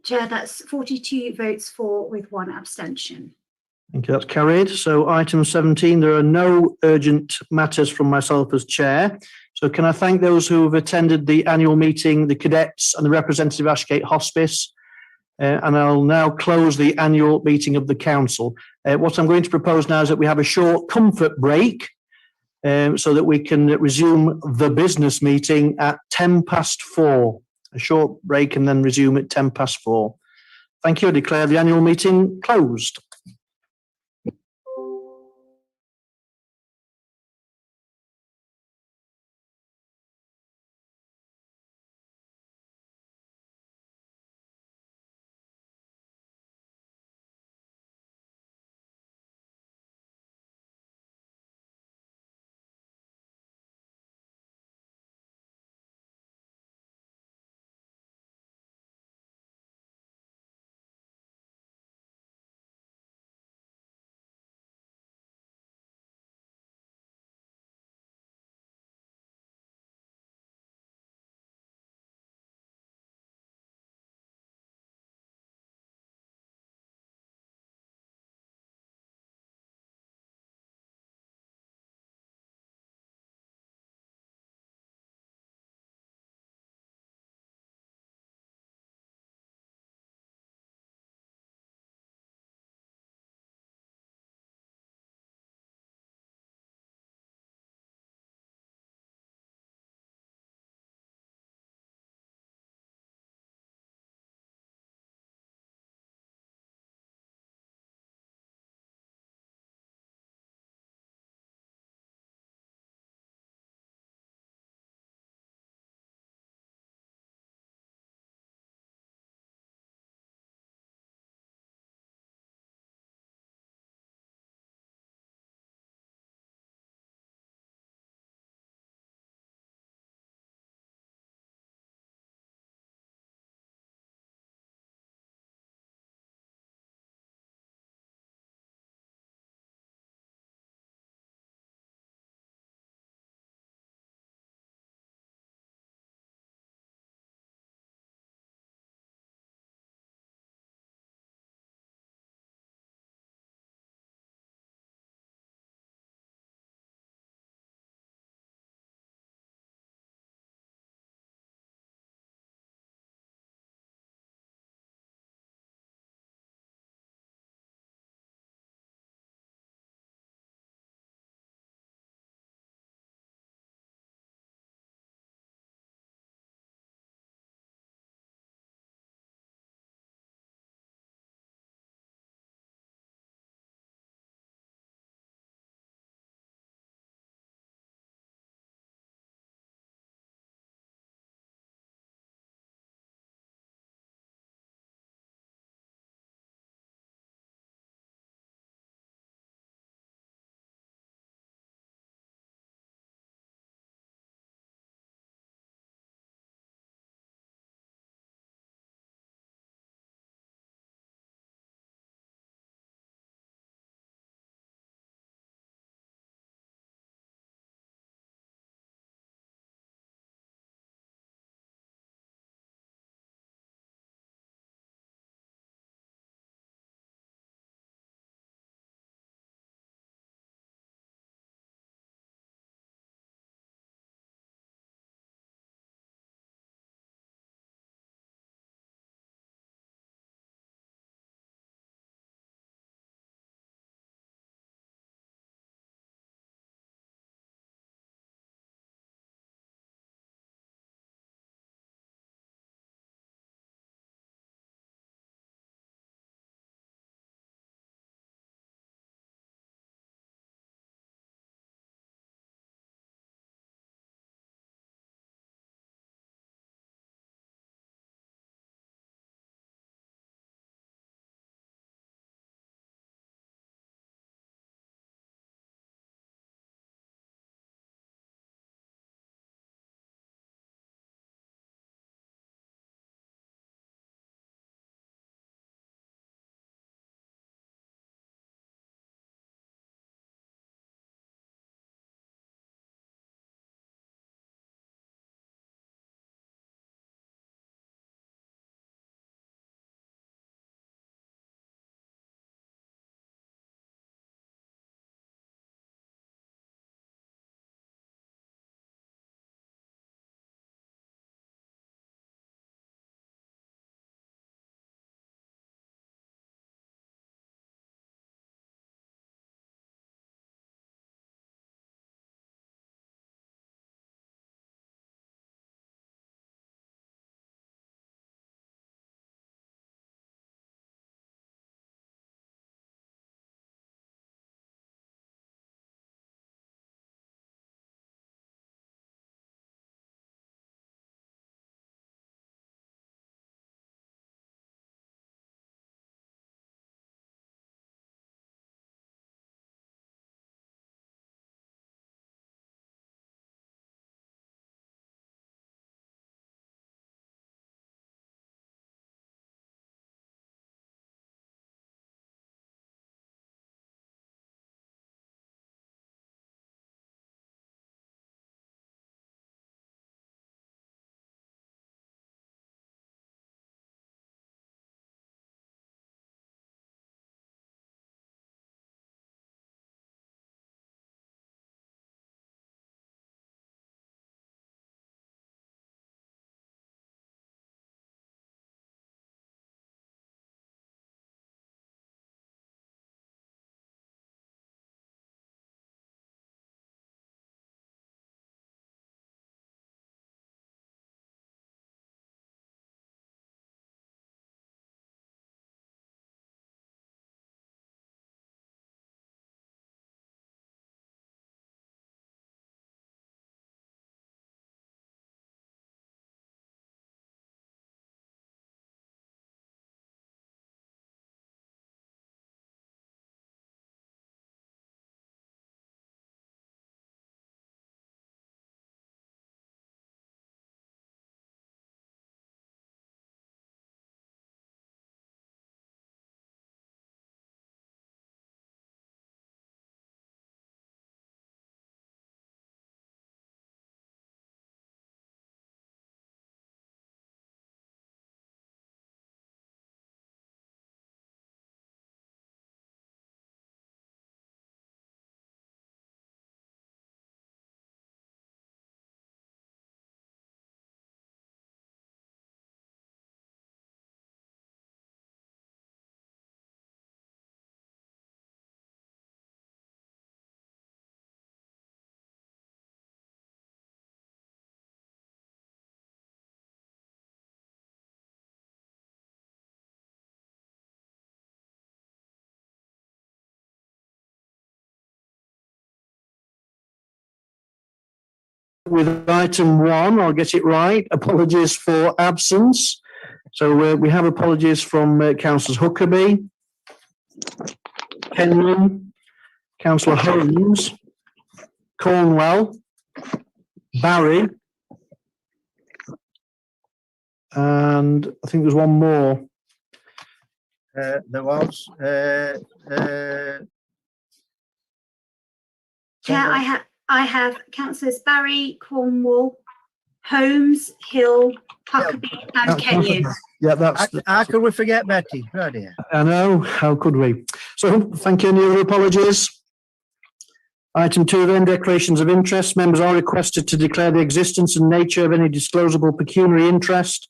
Chair, that's 42 votes for with 1 abstention. Thank you. That's carried. So item 17, there are no urgent matters from myself as chair. So can I thank those who have attended the annual meeting, the cadets and the representative of Ashgate Hospice. And I'll now close the annual meeting of the council. What I'm going to propose now is that we have a short comfort break so that we can resume the business meeting at 4:10. A short break and then resume at 4:10. Thank you. I declare the annual meeting closed. with item 1. I'll get it right. Apologies for absence. So we have apologies from councillors Huckabee, Kenyon, councillor Holmes, Cornwell, Barry, and I think there's one more. There was. Chair, I have councillors Barry, Cornwall, Holmes, Hill, Huckabee and Kenyon. Yeah, that's. How could we forget Betty? Oh dear. I know, how could we? So, thank you. Any other apologies? Item 2 then, declarations of interest. Members are requested to declare the existence and nature of any disclosable pecuniary interest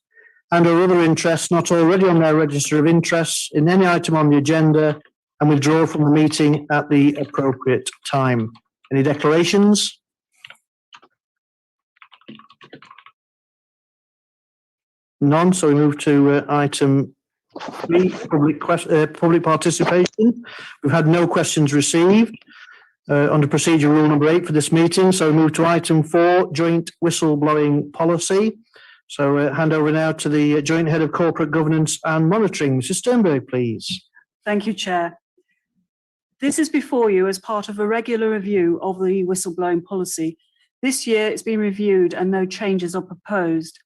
and or other interests not already on their register of interests in any item on the agenda and withdraw from the meeting at the appropriate time. Any declarations? None, so we move to item 3, public participation. We've had no questions received under procedure rule number 8 for this meeting, so we move to item 4, joint whistleblowing policy. So hand over now to the Joint Head of Corporate Governance and Monitoring. Mrs Sternberg, please. Thank you, Chair. This is before you as part of a regular review of the whistleblowing policy. This year it's been reviewed and no changes are proposed.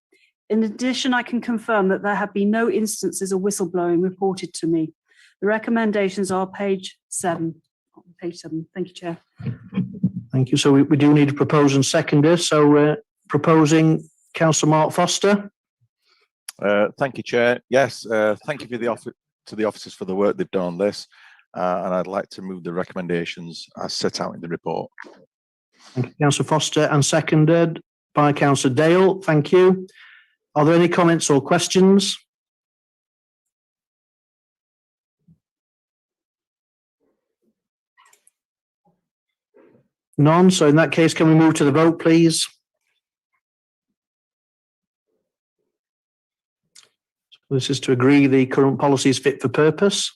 In addition, I can confirm that there have been no instances of whistleblowing reported to me. The recommendations are page 7. Page 7. Thank you, Chair. Thank you. So we do need a proposer and seconder. So proposing Councillor Mark Foster. Thank you, Chair. Yes, thank you to the officers for the work they've done on this. And I'd like to move the recommendations as set out in the report. Thank you, Councillor Foster, and seconded by Councillor Dale. Thank you. Are there any comments or questions? None. So in that case, can we move to the vote, please? So this is to agree the current policy is fit for purpose.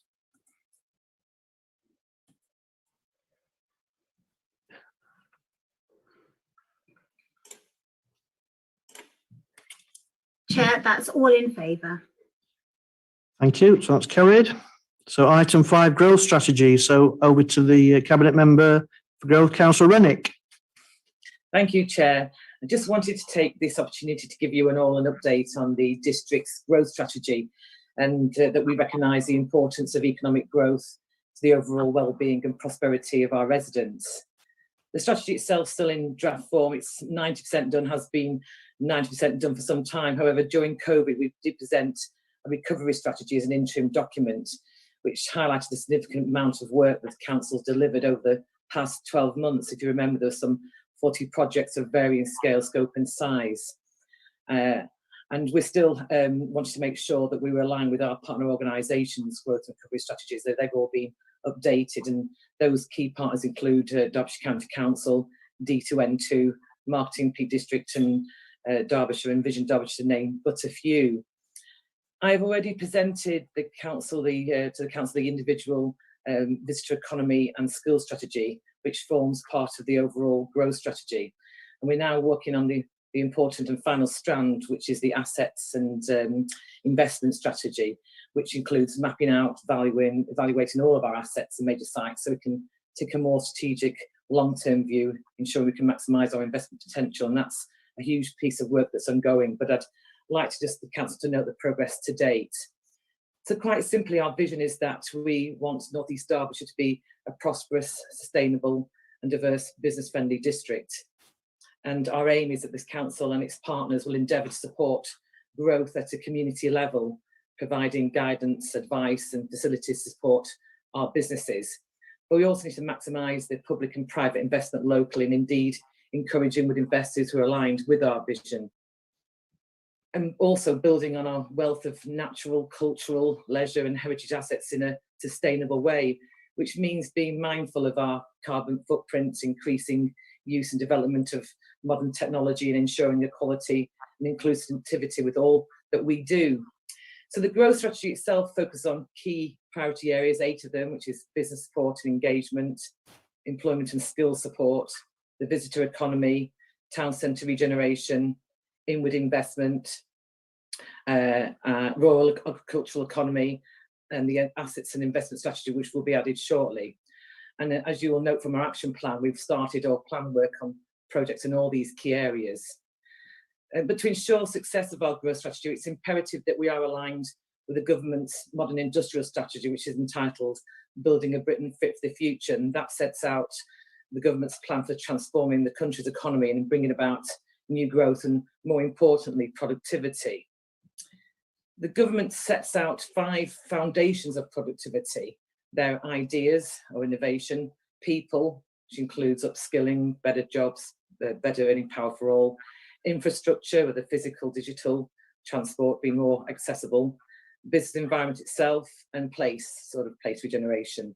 Chair, that's all in favour. Thank you. So that's carried. So item 5, growth strategy. So over to the Cabinet Member for Growth, Councillor Rennick. Thank you, Chair. I just wanted to take this opportunity to give you an update on the district's growth strategy and that we recognise the importance of economic growth to the overall well-being and prosperity of our residents. The strategy itself is still in draft form. It's 90% done, has been 90% done for some time. However, during COVID, we did present a recovery strategy as an interim document, which highlighted the significant amount of work that the council's delivered over the past 12 months. If you remember, there were some 40 projects of varying scale, scope and size. And we're still wanting to make sure that we were aligned with our partner organisations' growth and recovery strategies, that they've all been updated. And those key partners include Derbyshire County Council, D2N2, Marketing Peak District and Derbyshire and Vision Derbyshire, to name but a few. I've already presented the council to the council the individual visitor economy and skills strategy, which forms part of the overall growth strategy. And we're now working on the important and final strand, which is the assets and investment strategy, which includes mapping out, evaluating all of our assets and major sites so we can take a more strategic long-term view, ensure we can maximise our investment potential. And that's a huge piece of work that's ongoing. But I'd like to just the council to note the progress to date. So quite simply, our vision is that we want North East Derbyshire to be a prosperous, sustainable and diverse business-friendly district. And our aim is that this council and its partners will endeavour to support growth at a community level, providing guidance, advice and facilities to support our businesses. But we also need to maximise the public and private investment locally and indeed encouraging with investors who are aligned with our vision. And also building on our wealth of natural, cultural, leisure and heritage assets in a sustainable way, which means being mindful of our carbon footprint, increasing use and development of modern technology and ensuring equality and inclusivity with all that we do. So the growth strategy itself focuses on key priority areas, 8 of them, which is business support and engagement, employment and skills support, the visitor economy, town centre regeneration, inward investment, rural agricultural economy, and the assets and investment strategy, which will be added shortly. And as you will note from our action plan, we've started our plan work on projects in all these key areas. But to ensure success of our growth strategy, it's imperative that we are aligned with the government's modern industrial strategy, which is entitled Building a Britain Fit for the Future. And that sets out the government's plan for transforming the country's economy and bringing about new growth and, more importantly, productivity. The government sets out 5 foundations of productivity. They're ideas or innovation, people, which includes upskilling, better jobs, better earning power for all, infrastructure, whether physical, digital, transport being more accessible, business environment itself, and place, sort of place regeneration.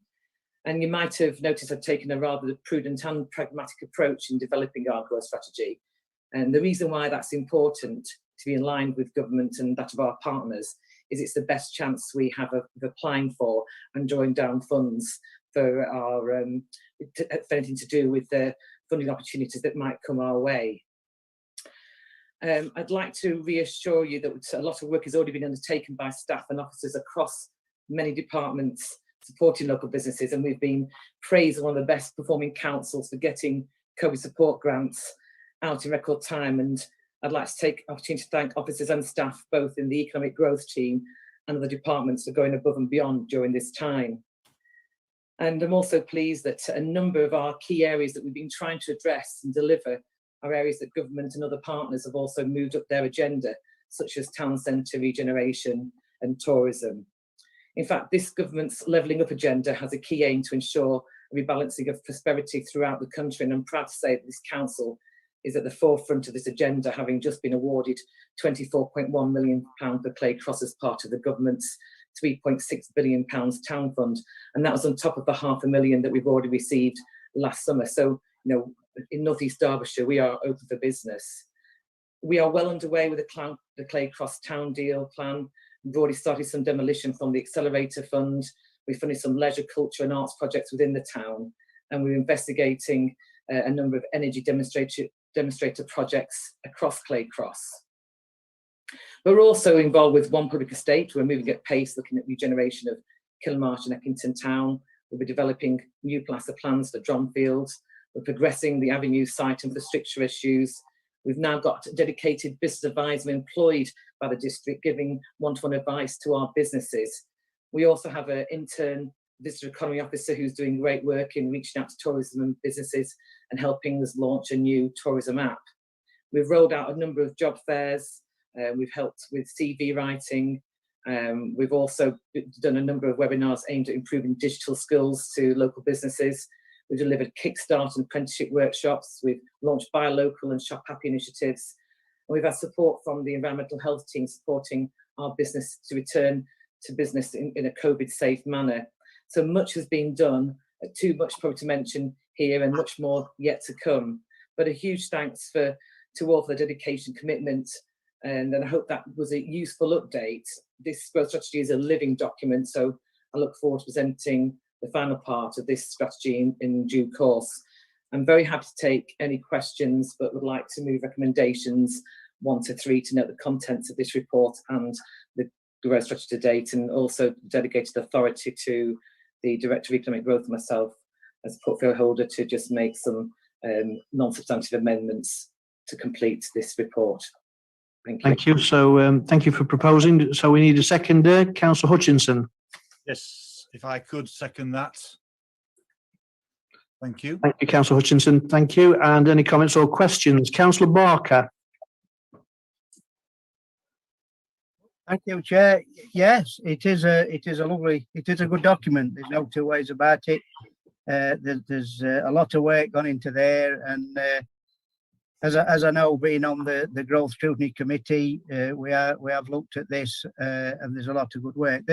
And you might have noticed I've taken a rather prudent and pragmatic approach in developing our growth strategy. And the reason why that's important to be in line with government and that of our partners is it's the best chance we have of applying for and drawing down funds for our for anything to do with the funding opportunities that might come our way. I'd like to reassure you that a lot of work has already been undertaken by staff and officers across many departments supporting local businesses, and we've been praised as one of the best performing councils for getting COVID support grants out in record time. And I'd like to take the opportunity to thank officers and staff both in the economic growth team and the departments for going above and beyond during this time. And I'm also pleased that a number of our key areas that we've been trying to address and deliver are areas that government and other partners have also moved up their agenda, such as town centre regeneration and tourism. In fact, this government's levelling up agenda has a key aim to ensure a rebalancing of prosperity throughout the country, and I'm proud to say that this council is at the forefront of this agenda, having just been awarded £24.1 million for Clay Cross as part of the government's £3.6 billion town fund, and that was on top of the £500,000 that we've already received last summer. So, you know, in North East Derbyshire, we are open for business. We are well underway with the Clay Cross Town Deal plan. We've already started some demolition from the Accelerator Fund. We've funded some leisure, culture and arts projects within the town, and we're investigating a number of energy demonstrator projects across Clay Cross. We're also involved with One Public Estate. We're moving at pace, looking at regeneration of Kilmarsh and Eckington Town. We'll be developing new master plans for Dronfield. We're progressing the Avenue site infrastructure issues. We've now got dedicated business advisors employed by the district, giving one-to-one advice to our businesses. We also have an intern visitor economy officer who's doing great work in reaching out to tourism and businesses and helping us launch a new tourism app. We've rolled out a number of job fairs. We've helped with CV writing. We've also done a number of webinars aimed at improving digital skills to local businesses. We've delivered Kickstart and apprenticeship workshops. We've launched Buy Local and Shop Happy initiatives. And we've had support from the environmental health team supporting our business to return to business in a COVID-safe manner. So much has been done, too much probably to mention here and much more yet to come. But a huge thanks to all for the dedication, commitment, and I hope that was a useful update. This growth strategy is a living document, so I look forward to presenting the final part of this strategy in due course. I'm very happy to take any questions, but would like to move recommendations 1 to 3 to note the contents of this report and the growth strategy to date, and also delegated authority to the Director of Economic Growth and myself as portfolio holder to just make some non-substantive amendments to complete this report. Thank you. Thank you. So thank you for proposing. So we need a seconder, Councillor Hutchinson. Yes, if I could second that. Thank you. Thank you, Councillor Hutchinson. Thank you. And any comments or questions? Councillor Barker. Thank you, Chair. Yes, it is a good document. There's no two ways about it. There's a lot of work gone into there, and as I know, being on the Growth Scrutiny Committee, we have looked at this, and there's a lot of good work.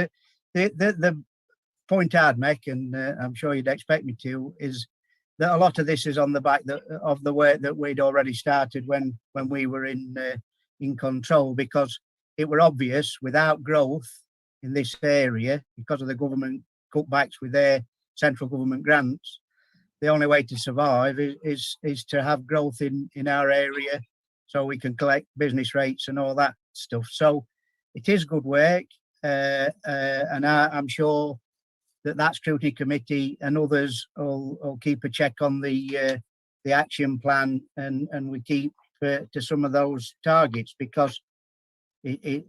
The point I'd make, and I'm sure you'd expect me to, is that a lot of this is on the back of the work that we'd already started when we were in control, because it were obvious without growth in this area, because of the government cutbacks with their central government grants, the only way to survive is to have growth in our area, so we can collect business rates and all that stuff. So it is good work, and I'm sure that scrutiny committee and others will keep a check on the action plan, and we keep to some of those targets, because I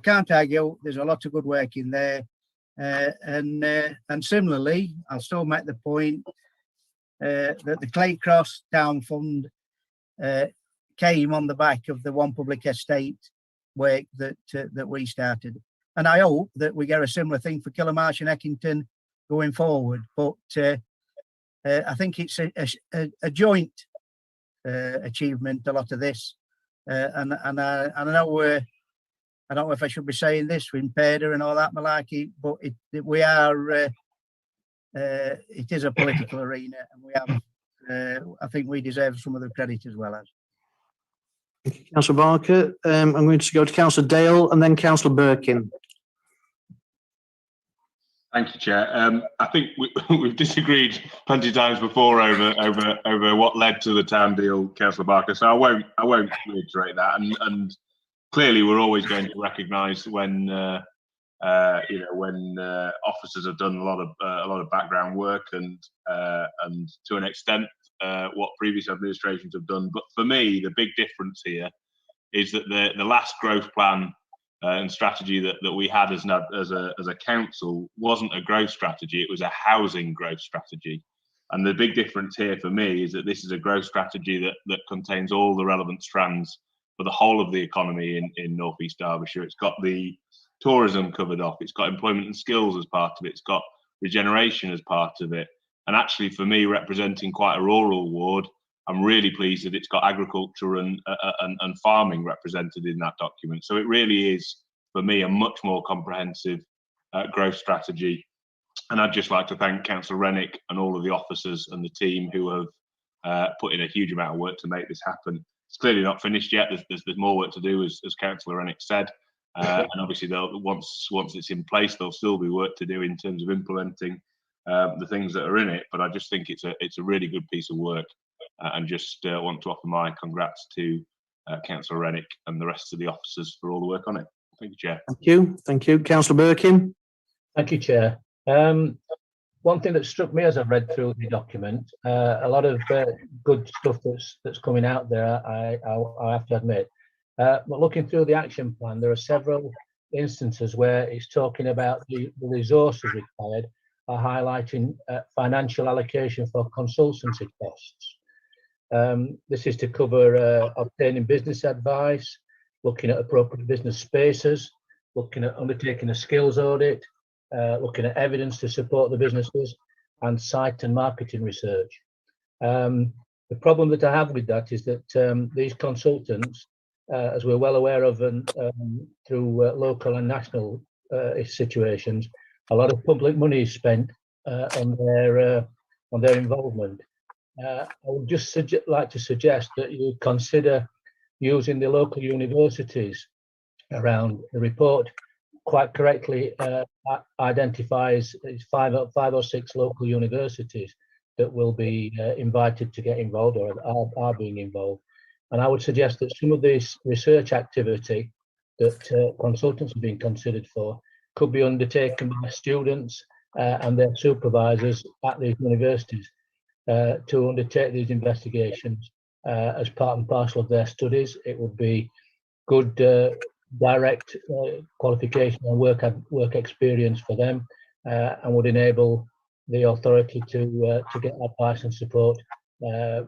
can't argue there's a lot of good work in there. And similarly, I'll still make the point that the Claycross Town Fund came on the back of the One Public Estate work that we started, and I hope that we get a similar thing for Killamarsh and Eckington going forward. But I think it's a joint achievement, a lot of this, and I know I don't know if I should be saying this with Peda and all that malarkey, but it is a political arena, and we have. I think we deserve some of the credit as well as. Thank you, Councillor Barker. I'm going to go to Councillor Dale and then Councillor Birkin. Thank you, Chair. I think we've disagreed plenty of times before over what led to the town deal, Councillor Barker. So I won't reiterate that. And clearly, we're always going to recognise when when officers have done a lot of background work and to an extent what previous administrations have done. But for me, the big difference here is that the last growth plan and strategy that we had as a council wasn't a growth strategy; it was a housing growth strategy. And the big difference here for me is that this is a growth strategy that contains all the relevant strands for the whole of the economy in North East Derbyshire. It's got the tourism covered off, it's got employment and skills as part of it, it's got regeneration as part of it. And actually, for me, representing quite a rural ward, I'm really pleased that it's got agriculture and farming represented in that document. So it really is, for me, a much more comprehensive growth strategy. And I'd just like to thank Councillor Rennick and all of the officers and the team who have put in a huge amount of work to make this happen. It's clearly not finished yet. There's more work to do, as Councillor Rennick said. And obviously, once it's in place, there'll still be work to do in terms of implementing the things that are in it. But I just think it's a really good piece of work, and just want to offer my congrats to Councillor Rennick and the rest of the officers for all the work on it. Thank you, Chair. Thank you, Councillor Birkin. Thank you, Chair. One thing that struck me as I've read through the document, a lot of good stuff that's coming out there, I have to admit. But looking through the action plan, there are several instances where it's talking about the resources required, are highlighting financial allocation for consultancy costs. This is to cover obtaining business advice, looking at appropriate business spaces, looking at undertaking a skills audit, looking at evidence to support the businesses, and site and marketing research. The problem that I have with that is that these consultants, as we're well aware of, and through local and national situations, a lot of public money is spent on their involvement. I would just like to suggest that you consider using the local universities around. The report quite correctly identifies 5 or 6 local universities that will be invited to get involved or are being involved. And I would suggest that some of this research activity that consultants are being considered for could be undertaken by students and their supervisors at these universities to undertake these investigations as part and parcel of their studies. It would be good direct qualification and work experience for them, and would enable the authority to get advice and support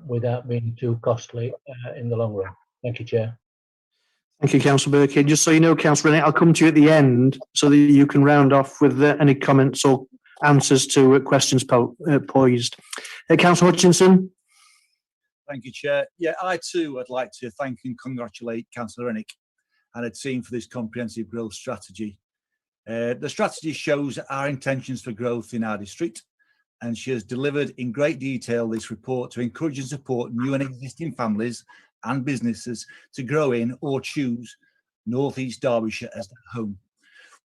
without being too costly in the long run. Thank you, Chair. Thank you, Councillor Birkin. Just so you know, Councillor Rennick, I'll come to you at the end so that you can round off with any comments or answers to questions posed. Councillor Hutchinson. Thank you, Chair. Yeah, I too would like to thank and congratulate Councillor Rennick and a team for this comprehensive growth strategy. The strategy shows our intentions for growth in our district, and she has delivered in great detail this report to encourage and support new and existing families and businesses to grow in or choose North East Derbyshire as their home,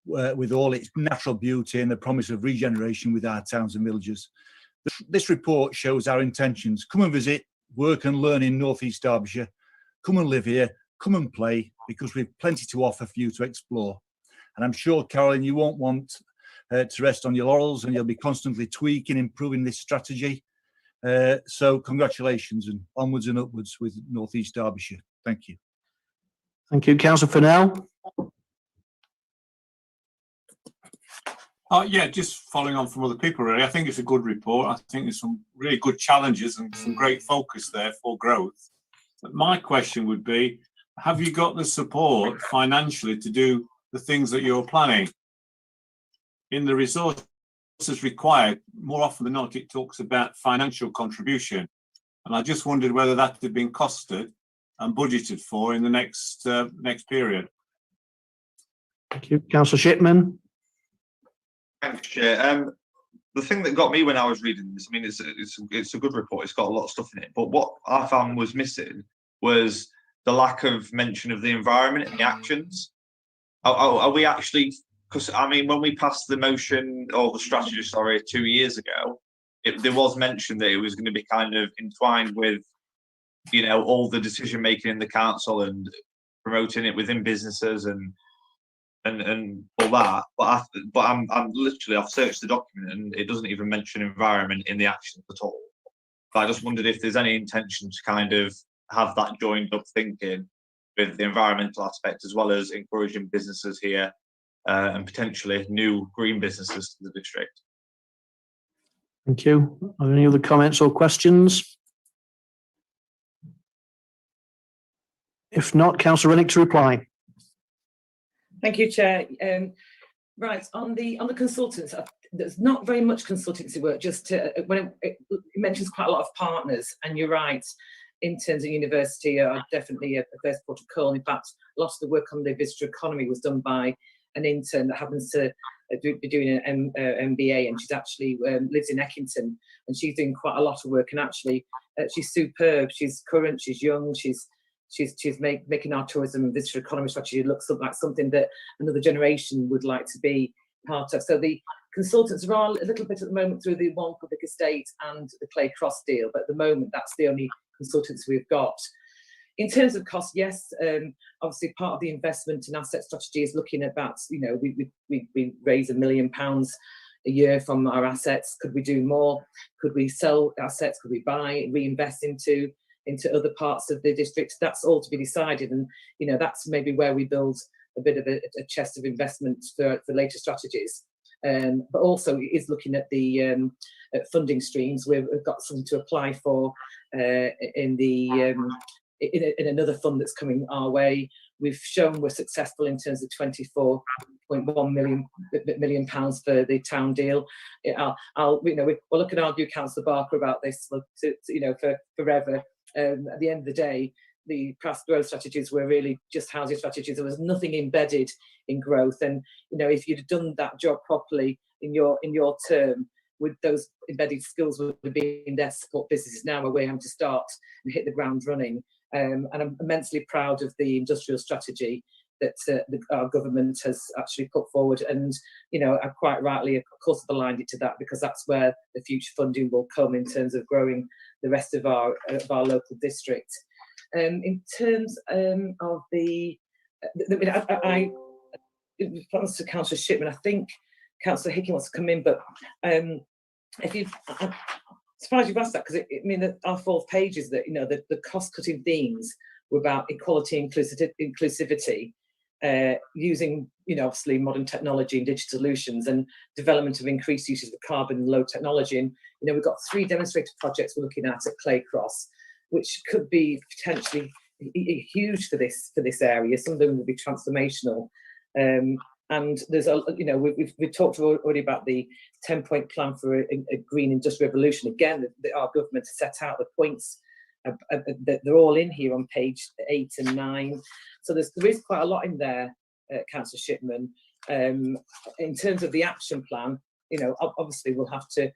with all its natural beauty and the promise of regeneration with our towns and villages. This report shows our intentions. Come and visit, work and learn in North East Derbyshire. Come and live here, come and play, because we've plenty to offer for you to explore. And I'm sure, Carolyn, you won't want to rest on your laurels, and you'll be constantly tweaking, improving this strategy. So congratulations, and onwards and upwards with North East Derbyshire. Thank you. Thank you. Councillor Fennell. Yeah, just following on from other people, really. I think it's a good report. I think there's some really good challenges and some great focus there for growth. But my question would be, have you got the support financially to do the things that you're planning? In the resources required, more often than not, it talks about financial contribution. And I just wondered whether that had been costed and budgeted for in the next period. Thank you. Councillor Shipman. Thanks, Chair. The thing that got me when I was reading this, I mean, it's a good report. It's got a lot of stuff in it. But what I found was missing was the lack of mention of the environment and the actions. Are we actually? Because I mean, when we passed the motion or the strategy, sorry, 2 years ago, there was mention that it was going to be kind of entwined with, you know, all the decision making in the council and promoting it within businesses and all that, but I'm literally, I've searched the document and it doesn't even mention environment in the actions at all. But I just wondered if there's any intention to kind of have that joined up thinking with the environmental aspect, as well as encouraging businesses here and potentially new green businesses to the district. Thank you. Are there any other comments or questions? If not, Councillor Rennick to reply. Thank you, Chair. Right, on the consultants, there's not very much consultancy work. Just when it mentions quite a lot of partners, and you're right, in terms of university, are definitely a first port of call. In fact, a lot of the work on the visitor economy was done by an intern that happens to be doing an MBA, and she's actually lives in Eckington, and she's doing quite a lot of work. And actually, she's superb. She's current. She's young. She's making our tourism and visitor economy strategy look like something that another generation would like to be part of. So the consultants are a little bit at the moment through the One Public Estate and the Clay Cross deal, but at the moment that's the only consultants we've got. In terms of cost, yes, obviously part of the investment and asset strategy is looking at that. You know, we raise £1 million a year from our assets. Could we do more? Could we sell assets? Could we buy, reinvest into other parts of the district? That's all to be decided, and you know, that's maybe where we build a bit of a chest of investment for later strategies. But also it is looking at the funding streams. We've got something to apply for in another fund that's coming our way. We've shown we're successful in terms of £24.1 million for the town deal. We'll look and argue, Councillor Barker, about this, for forever. At the end of the day, the past growth strategies were really just housing strategies. There was nothing embedded in growth, and you know, if you'd done that job properly in your term, with those embedded skills would have been there to support businesses. Now we're having to start and hit the ground running. And I'm immensely proud of the industrial strategy that our government has actually put forward. And you know, I quite rightly, of course, have aligned it to that, because that's where the future funding will come in terms of growing the rest of our local district. In terms of in response to Councillor Shipman, I think Councillor Hickey wants to come in, but I'm surprised you've asked that, because our fourth page is that, you know, the cost-cutting themes were about equality, inclusivity, using, you know, obviously modern technology and digital solutions, and development of increased uses of carbon and low technology. And you know, we've got 3 demonstrator projects we're looking at Clay Cross, which could be potentially huge for this area. Some of them will be transformational. And there's we've talked already about the 10-point plan for a green industrial revolution. Again, our government has set out the points. They're all in here on page 8 and 9. So there is quite a lot in there, Councillor Shipman. In terms of the action plan, you know, obviously we'll have to,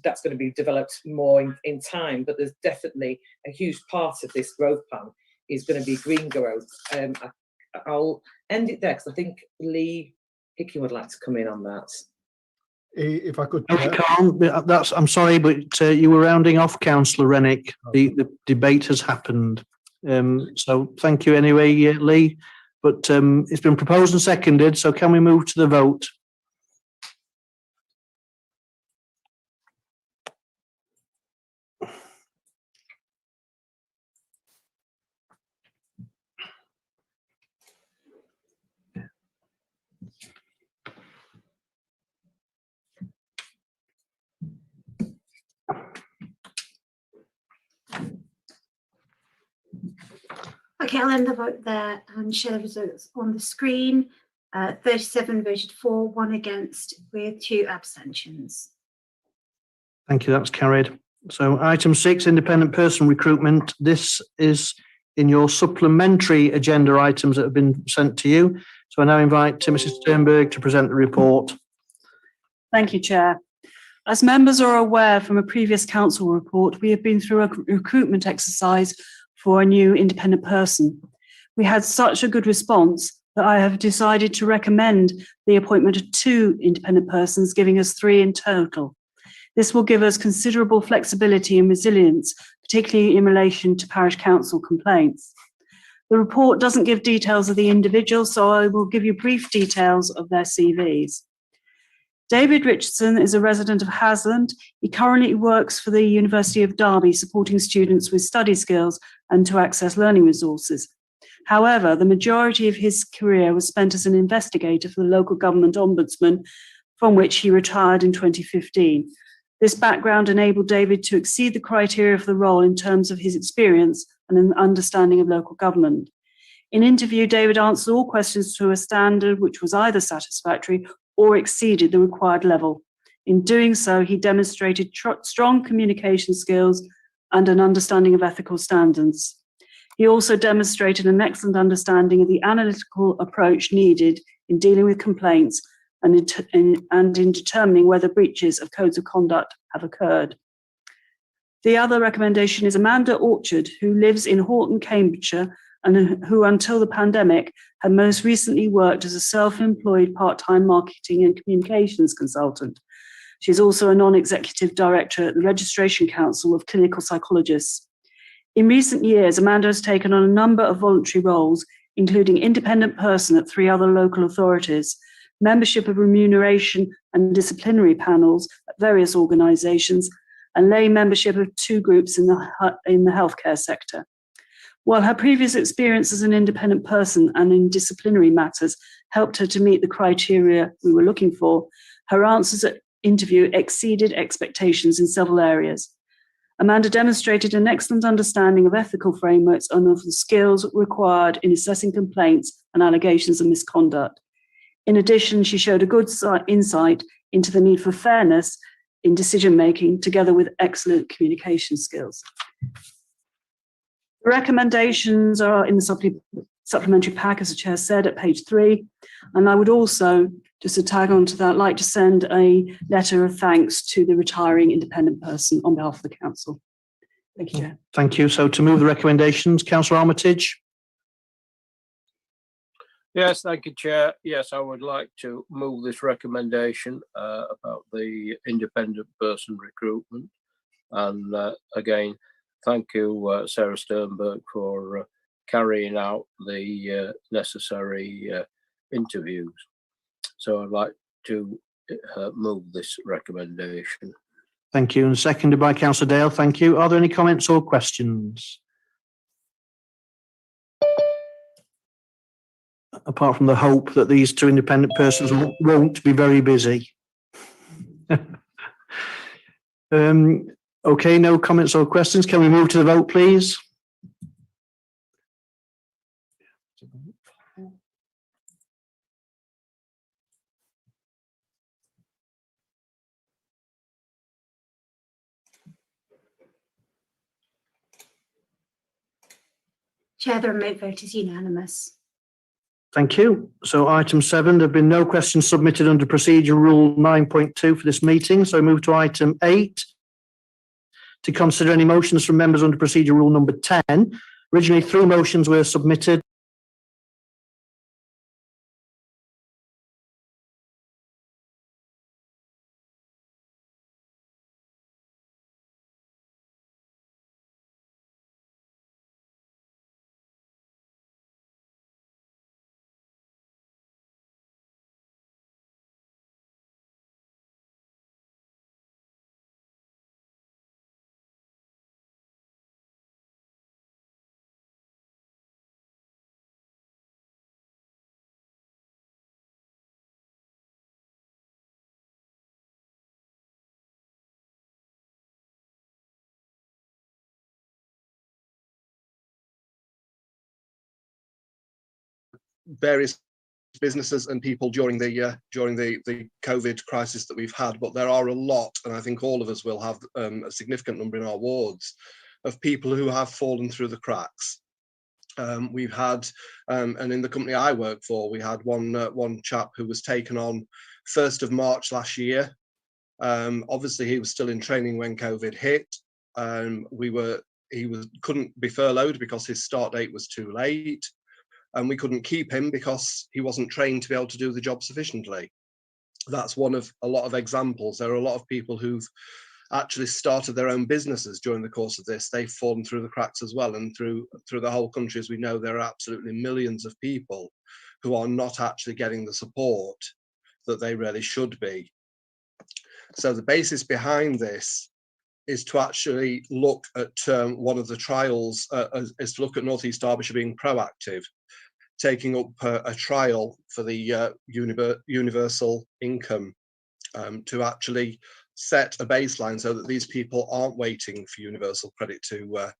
that's going to be developed more in time, but there's definitely a huge part of this growth plan is going to be green growth. I'll end it there because I think Lee Hickey would like to come in on that. If I could. No, you can't. I'm sorry, but you were rounding off, Councillor Rennick. The debate has happened. So thank you anyway, Lee. But it's been proposed and seconded, so can we move to the vote? Okay, I'll end the vote there and share the results on the screen. 37 voted for, 1 against, with 2 abstentions. Thank you, that's carried. So item 6, independent person recruitment. This is in your supplementary agenda items that have been sent to you. So I now invite Mrs. Sternberg to present the report. Thank you, Chair. As members are aware from a previous council report, we have been through a recruitment exercise for a new independent person. We had such a good response that I have decided to recommend the appointment of 2 independent persons, giving us 3 in total. This will give us considerable flexibility and resilience, particularly in relation to parish council complaints. The report doesn't give details of the individuals, so I will give you brief details of their CVs. David Richardson is a resident of Hasland. He currently works for the University of Derby, supporting students with study skills and to access learning resources. However, the majority of his career was spent as an investigator for the local government ombudsman, from which he retired in 2015. This background enabled David to exceed the criteria for the role in terms of his experience and an understanding of local government. In interview, David answered all questions to a standard which was either satisfactory or exceeded the required level. In doing so, he demonstrated strong communication skills and an understanding of ethical standards. He also demonstrated an excellent understanding of the analytical approach needed in dealing with complaints and in determining whether breaches of codes of conduct have occurred. The other recommendation is Amanda Orchard, who lives in Horton, Cambridgeshire, and who until the pandemic had most recently worked as a self-employed part-time marketing and communications consultant. She is also a non-executive director at the Registration Council of Clinical Psychologists. In recent years, Amanda has taken on a number of voluntary roles, including independent person at 3 other local authorities, membership of remuneration and disciplinary panels at various organisations, and lay membership of 2 groups in the healthcare sector. While her previous experience as an independent person and in disciplinary matters helped her to meet the criteria we were looking for, her answers at interview exceeded expectations in several areas. Amanda demonstrated an excellent understanding of ethical frameworks and of the skills required in assessing complaints and allegations of misconduct. In addition, she showed a good insight into the need for fairness in decision-making, together with excellent communication skills. The recommendations are in the supplementary pack, as the Chair said, at page 3. And I would also, just to tag on to that, like to send a letter of thanks to the retiring independent person on behalf of the Council. Thank you, Chair. Thank you. So to move the recommendations, Councillor Armitage. Yes, thank you, Chair. Yes, I would like to move this recommendation about the independent person recruitment. And again, thank you, Sarah Sternberg, for carrying out the necessary interviews. So I'd like to move this recommendation. Thank you. And seconded by Councillor Dale. Thank you. Are there any comments or questions? Apart from the hope that these 2 independent persons won't be very busy. Okay, no comments or questions. Can we move to the vote, please? Chair, the remote vote is unanimous. Thank you. So item 7, there have been no questions submitted under procedure rule 9.2 for this meeting. So I move to item 8 to consider any motions from members under procedure rule number 10. Originally 3 motions were submitted. various businesses and people during the COVID crisis that we've had, but there are a lot, and I think all of us will have a significant number in our wards of people who have fallen through the cracks. We've had, and in the company I work for, we had one chap who was taken on 1st of March last year. Obviously, he was still in training when COVID hit. He couldn't be furloughed because his start date was too late, and we couldn't keep him because he wasn't trained to be able to do the job sufficiently. That's one of a lot of examples. There are a lot of people who've actually started their own businesses during the course of this. They've fallen through the cracks as well, and through the whole country, as we know, there are absolutely millions of people who are not actually getting the support that they really should be. So the basis behind this is to actually look at one of the trials, is to look at North East Derbyshire being proactive, taking up a trial for the universal income to actually set a baseline so that these people aren't waiting for universal credit to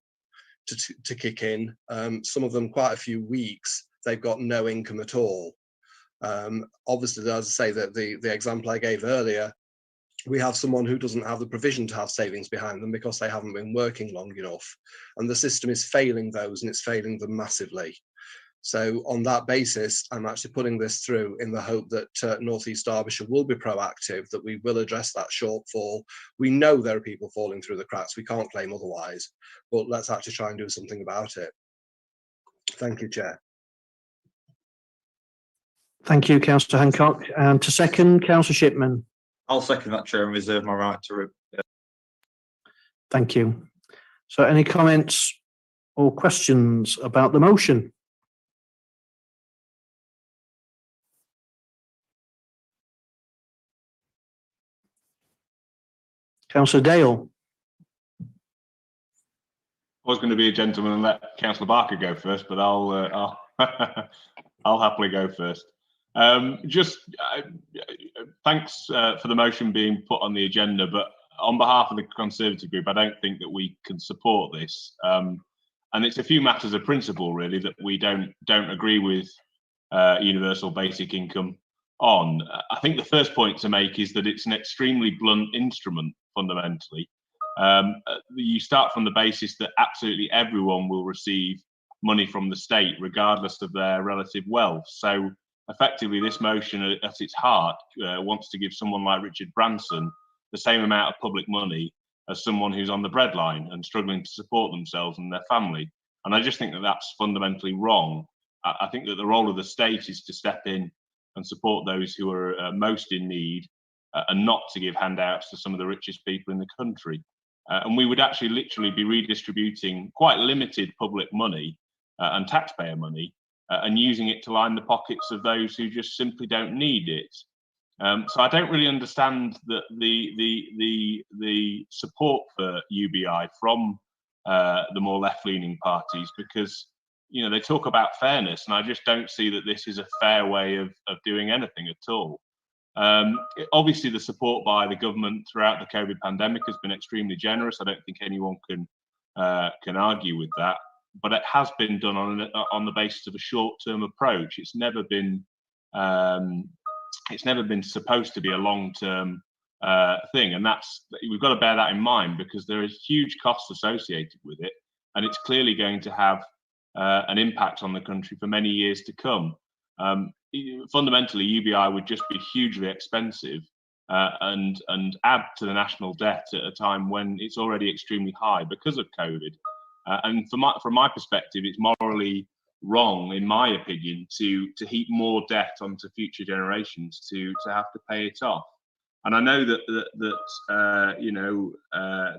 kick in. Some of them quite a few weeks, they've got no income at all. Obviously, as I say, that the example I gave earlier, we have someone who doesn't have the provision to have savings behind them because they haven't been working long enough, and the system is failing those, and it's failing them massively. So on that basis, I'm actually putting this through in the hope that North East Derbyshire will be proactive, that we will address that shortfall. We know there are people falling through the cracks. We can't claim otherwise, but let's actually try and do something about it. Thank you, Chair. Thank you, Councillor Hancock. And to second, Councillor Shipman. I'll second that, Chair, and reserve my right to. Thank you. So any comments or questions about the motion? Councillor Dale. I was going to be a gentleman and let Councillor Barker go first, but I'll I'll happily go first. Thanks for the motion being put on the agenda, but on behalf of the Conservative group, I don't think that we can support this. And it's a few matters of principle, really, that we don't agree with universal basic income on. I think the first point to make is that it's an extremely blunt instrument, fundamentally. You start from the basis that absolutely everyone will receive money from the state, regardless of their relative wealth. So effectively, this motion at its heart wants to give someone like Richard Branson the same amount of public money as someone who's on the breadline and struggling to support themselves and their family. And I just think that that's fundamentally wrong. I think that the role of the state is to step in and support those who are most in need and not to give handouts to some of the richest people in the country. And we would actually literally be redistributing quite limited public money and taxpayer money and using it to line the pockets of those who just simply don't need it. So I don't really understand the support for UBI from the more left-leaning parties, because they talk about fairness, and I just don't see that this is a fair way of doing anything at all. Obviously, the support by the government throughout the COVID pandemic has been extremely generous. I don't think anyone can argue with that. But it has been done on the basis of a short-term approach. It's never been supposed to be a long-term thing, and we've got to bear that in mind, because there is huge costs associated with it, and it's clearly going to have an impact on the country for many years to come. Fundamentally, UBI would just be hugely expensive and add to the national debt at a time when it's already extremely high because of COVID. And from my perspective, it's morally wrong, in my opinion, to heap more debt onto future generations to have to pay it off. And I know that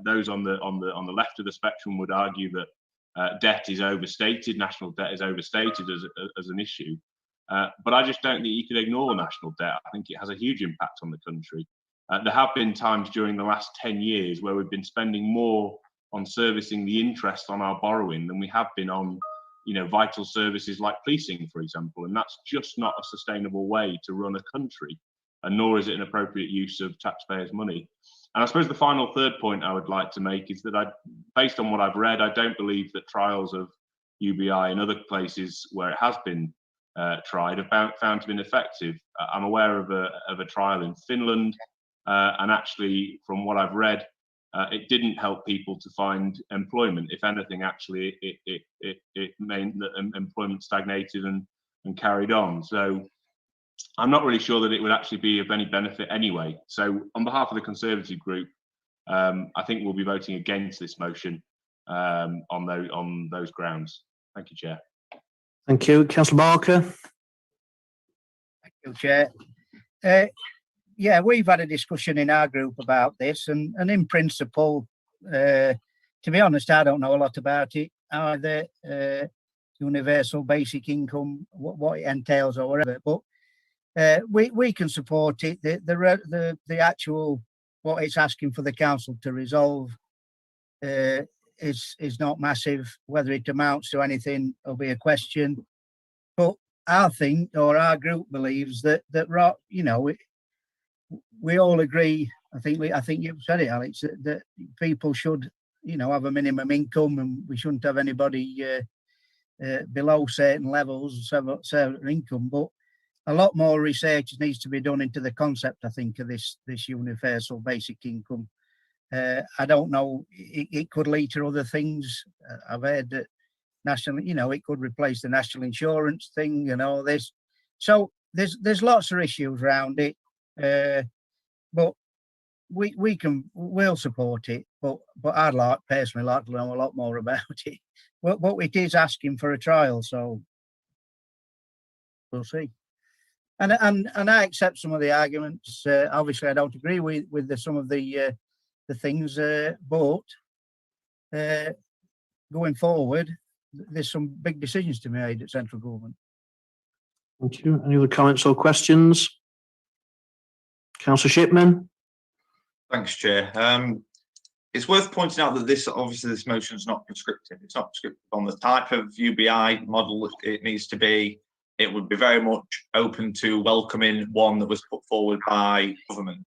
those on the left of the spectrum would argue that debt is overstated, national debt is overstated as an issue. But I just don't think you could ignore national debt. I think it has a huge impact on the country. There have been times during the last 10 years where we've been spending more on servicing the interest on our borrowing than we have been on, vital services like policing, for example. And that's just not a sustainable way to run a country, and nor is it an appropriate use of taxpayers' money. And I suppose the final third point I would like to make is that based on what I've read, I don't believe that trials of UBI in other places where it has been tried have found to be ineffective. I'm aware of a trial in Finland, and actually, from what I've read, it didn't help people to find employment. If anything, actually, it meant that employment stagnated and carried on. So I'm not really sure that it would actually be of any benefit anyway. So on behalf of the Conservative group, I think we'll be voting against this motion on those grounds. Thank you, Chair. Thank you. Councillor Barker. Thank you, Chair. Yeah, we've had a discussion in our group about this, and in principle, to be honest, I don't know a lot about it either. Universal basic income, what it entails or whatever, but we can support it. The actual what it's asking for the council to resolve is not massive. Whether it amounts to anything will be a question. But I think, or our group believes that you know, we all agree. I think you've said it, Alex, that people should, you know, have a minimum income, and we shouldn't have anybody below certain levels, certain income. But a lot more research needs to be done into the concept, I think, of this universal basic income. I don't know, it could lead to other things. I've heard that national, you know, it could replace the national insurance thing and all this. So there's lots of issues around it, but we'll support it. But I'd personally like to know a lot more about it. But it is asking for a trial, so we'll see. And I accept some of the arguments. Obviously, I don't agree with some of the things, but going forward, there's some big decisions to be made at central government. Thank you. Any other comments or questions? Councillor Shipman. Thanks, Chair. It's worth pointing out that this motion is not prescriptive. It's not prescriptive on the type of UBI model it needs to be. It would be very much open to welcoming one that was put forward by government.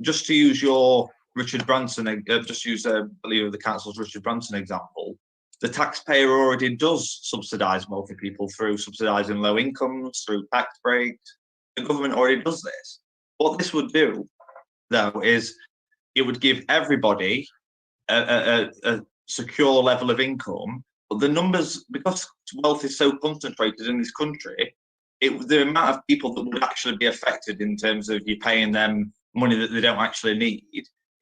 Just to use your Richard Branson, just use the leader of the council's Richard Branson example, the taxpayer already does subsidise wealthy people through subsidising low incomes, through tax breaks. The government already does this. What this would do, though, is it would give everybody a secure level of income. But the numbers, because wealth is so concentrated in this country, the amount of people that would actually be affected in terms of you paying them money that they don't actually need,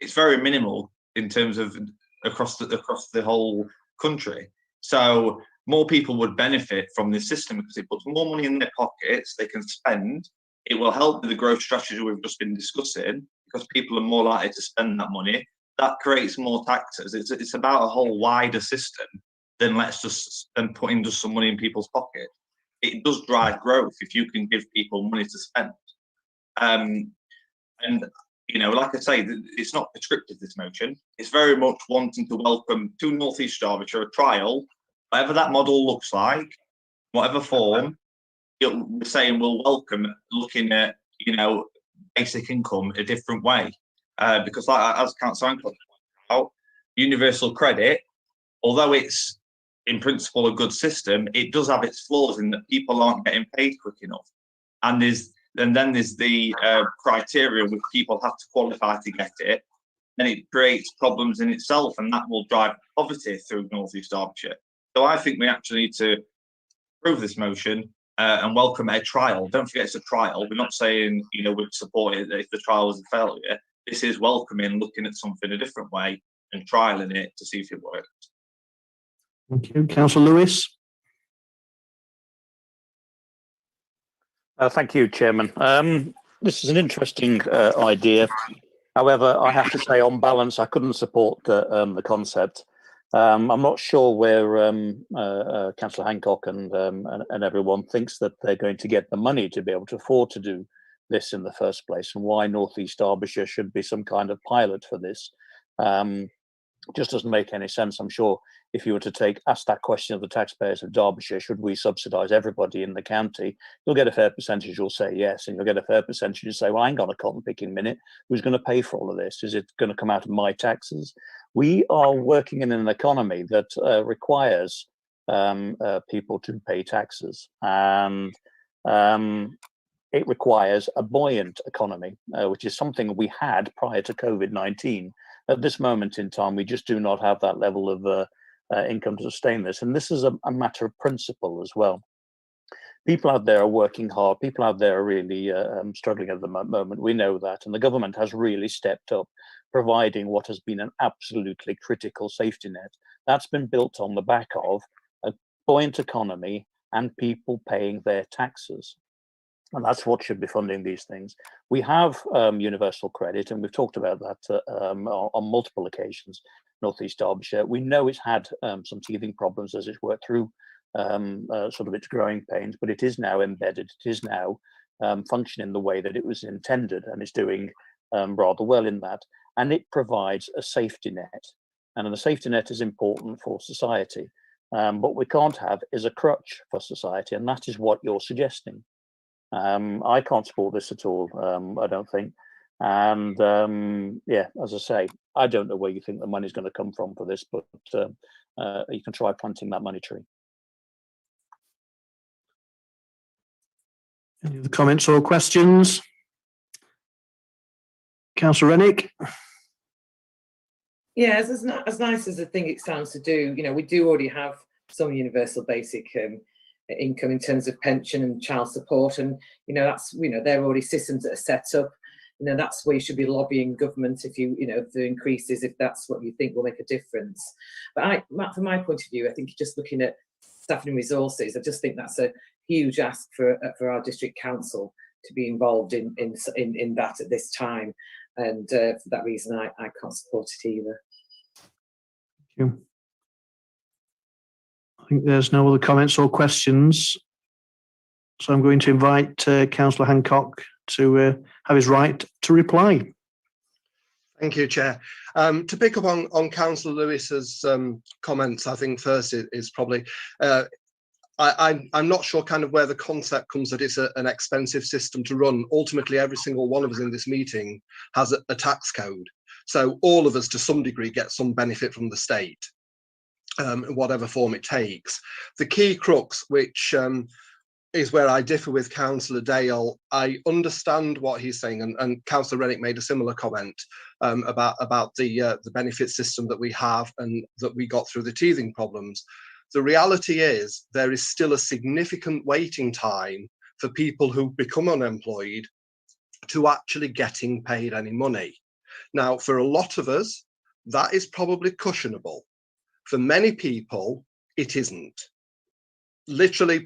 it's very minimal in terms of across the whole country. So more people would benefit from this system because it puts more money in their pockets, they can spend. It will help with the growth strategy we've just been discussing because people are more likely to spend that money. That creates more taxes. It's about a whole wider system than putting just some money in people's pocket. It does drive growth if you can give people money to spend. And you know, like I say, it's not prescriptive, this motion. It's very much wanting to welcome to North East Derbyshire a trial, whatever that model looks like, whatever form. We're saying we'll welcome looking at, you know, basic income a different way, because like as Councillor Ankle pointed out, universal credit, although it's in principle a good system, it does have its flaws in that people aren't getting paid quick enough, and then there's the criteria which people have to qualify to get it, and it creates problems in itself, and that will drive poverty through North East Derbyshire. So I think we actually need to approve this motion and welcome a trial. Don't forget it's a trial. We're not saying, you know, we'd support it if the trial was a failure. This is welcoming, looking at something a different way and trialing it to see if it works. Thank you. Councillor Lewis. Thank you, Chairman. This is an interesting idea. However, I have to say, on balance, I couldn't support the concept. I'm not sure where Councillor Hancock and everyone thinks that they're going to get the money to be able to afford to do this in the first place, and why North East Derbyshire should be some kind of pilot for this. Just doesn't make any sense. I'm sure if you were to ask that question of the taxpayers of Derbyshire, should we subsidise everybody in the county, you'll get a fair percentage who'll say yes, and you'll get a fair percentage who'll say, well, I ain't got a cotton picking minute. Who's going to pay for all of this? Is it going to come out of my taxes? We are working in an economy that requires people to pay taxes, and it requires a buoyant economy, which is something we had prior to COVID-19. At this moment in time, we just do not have that level of income to sustain this, and this is a matter of principle as well. People out there are working hard. People out there are really struggling at the moment. We know that, and the government has really stepped up, providing what has been an absolutely critical safety net. That's been built on the back of a buoyant economy and people paying their taxes. And that's what should be funding these things. We have universal credit, and we've talked about that on multiple occasions. North East Derbyshire, we know it's had some teething problems as it's worked through sort of its growing pains, but it is now embedded. It is now functioning the way that it was intended, and it's doing rather well in that. And it provides a safety net, and the safety net is important for society. What we can't have is a crutch for society, and that is what you're suggesting. I can't support this at all, I don't think. And yeah, as I say, I don't know where you think the money's going to come from for this, but you can try planting that money tree. Any other comments or questions? Councillor Rennick? Yeah, as nice as I think it sounds to do, we do already have some universal basic income in terms of pension and child support, and that's there are already systems that are set up. That's where you should be lobbying government if if there increases, if that's what you think will make a difference. But from my point of view, I think just looking at staffing resources, I just think that's a huge ask for our district council to be involved in that at this time, and for that reason I can't support it either. Thank you. I think there's no other comments or questions, so I'm going to invite Councillor Hancock to have his right to reply. Thank you, Chair. To pick up on Councillor Lewis's comments, I think first is probably, I'm not sure kind of where the concept comes that it's an expensive system to run. Ultimately, every single one of us in this meeting has a tax code. So all of us to some degree get some benefit from the state, in whatever form it takes. The key crux, which is where I differ with Councillor Dale. I understand what he's saying, and Councillor Rennick made a similar comment about the benefit system that we have and that we got through the teething problems. The reality is there is still a significant waiting time for people who become unemployed to actually getting paid any money. Now, for a lot of us, that is probably cushionable. For many people, it isn't. Literally,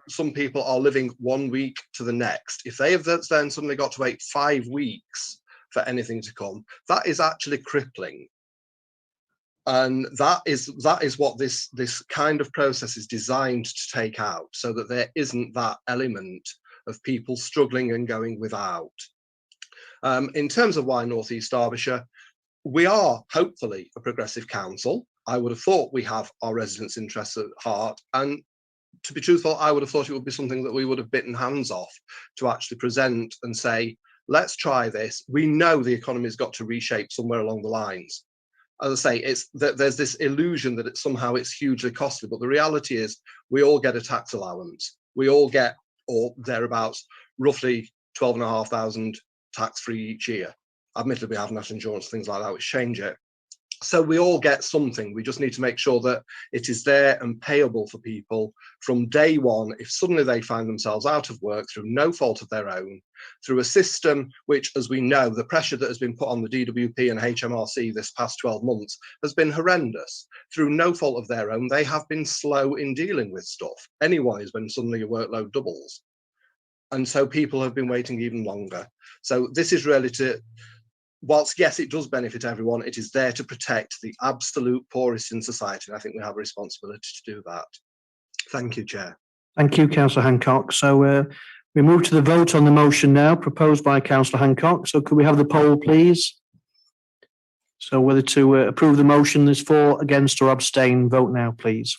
some people are living 1 week to the next. If they have then suddenly got to wait 5 weeks for anything to come, that is actually crippling. And that is what this kind of process is designed to take out, so that there isn't that element of people struggling and going without. In terms of why North East Derbyshire, we are hopefully a progressive council. I would have thought we have our residents' interests at heart, and to be truthful, I would have thought it would be something that we would have bitten hands off to actually present and say, let's try this. We know the economy's got to reshape somewhere along the lines. As I say, there's this illusion that somehow it's hugely costly, but the reality is we all get a tax allowance. We all get, or thereabouts, roughly 12,500 tax-free each year. Admittedly, we have national insurance, things like that, which change it. So we all get something. We just need to make sure that it is there and payable for people from day one if suddenly they find themselves out of work through no fault of their own, through a system which, as we know, the pressure that has been put on the DWP and HMRC this past 12 months has been horrendous. Through no fault of their own, they have been slow in dealing with stuff. Anyone is when suddenly your workload doubles. And so people have been waiting even longer. So this is really to, whilst yes, it does benefit everyone, it is there to protect the absolute poorest in society. And I think we have a responsibility to do that. Thank you, Chair. Thank you, Councillor Hancock. So we move to the vote on the motion now, proposed by Councillor Hancock. So could we have the poll, please? So whether to approve the motion is for, against or abstain, vote now, please.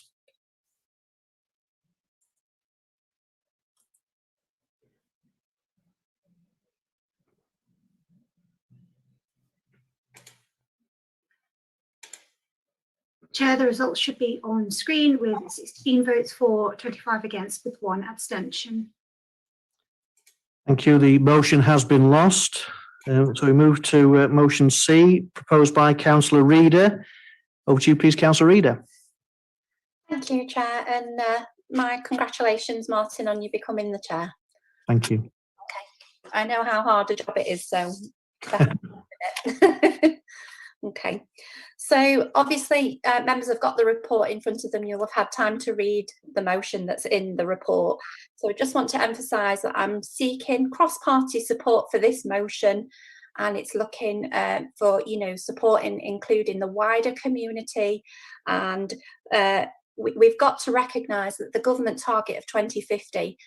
Chair, the results should be on screen with 16 votes for, 25 against with 1 abstention. Thank you. The motion has been lost. So we move to motion C, proposed by Councillor Reader. Over to you, please, Councillor Reader. Thank you, Chair, and my congratulations, Martin, on you becoming the chair. Thank you. I know how hard a job it is, so okay. So obviously, members have got the report in front of them. You'll have had time to read the motion that's in the report. So I just want to emphasise that I'm seeking cross-party support for this motion, and it's looking for, you know, support in including the wider community, and we've got to recognise that the government target of 2050,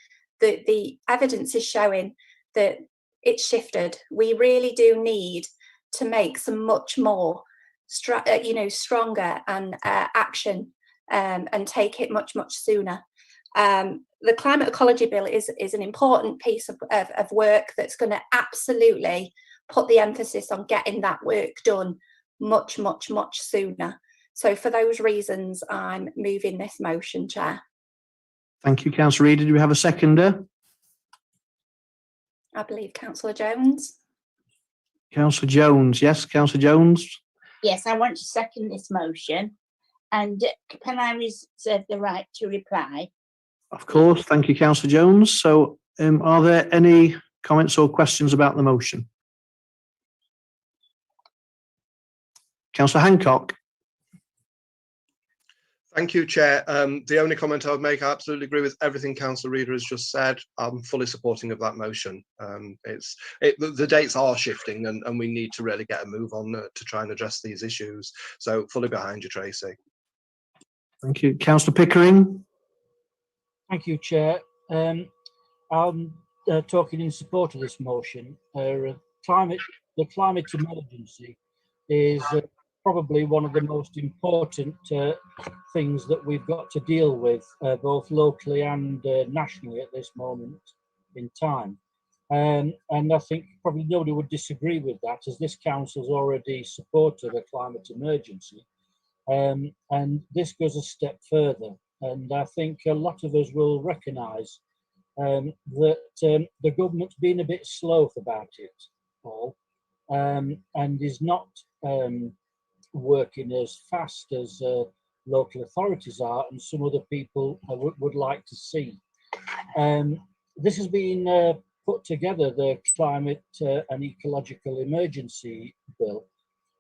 the evidence is showing that it's shifted. We really do need to make some much more stronger and action and take it much sooner. The Climate Ecology Bill is an important piece of work that's going to absolutely put the emphasis on getting that work done much sooner. So for those reasons, I'm moving this motion, Chair. Thank you, Councillor Reader. Do we have a seconder? I believe Councillor Jones. Councillor Jones. Yes, Councillor Jones. Yes, I want to second this motion. And can I reserve the right to reply? Of course. Thank you, Councillor Jones. So are there any comments or questions about the motion? Councillor Hancock. Thank you, Chair. The only comment I would make, I absolutely agree with everything Councillor Reader has just said. I'm fully supporting of that motion. The dates are shifting, and we need to really get a move on to try and address these issues. So fully behind you, Tracy. Thank you. Councillor Pickering. Thank you, Chair. I'm talking in support of this motion. The climate emergency is probably one of the most important things that we've got to deal with, both locally and nationally at this moment in time. And I think probably nobody would disagree with that, as this council's already supported a climate emergency. And this goes a step further. And I think a lot of us will recognise that the government's been a bit slow about it all, and is not working as fast as local authorities are and some other people would like to see. This has been put together, the Climate and Ecological Emergency Bill.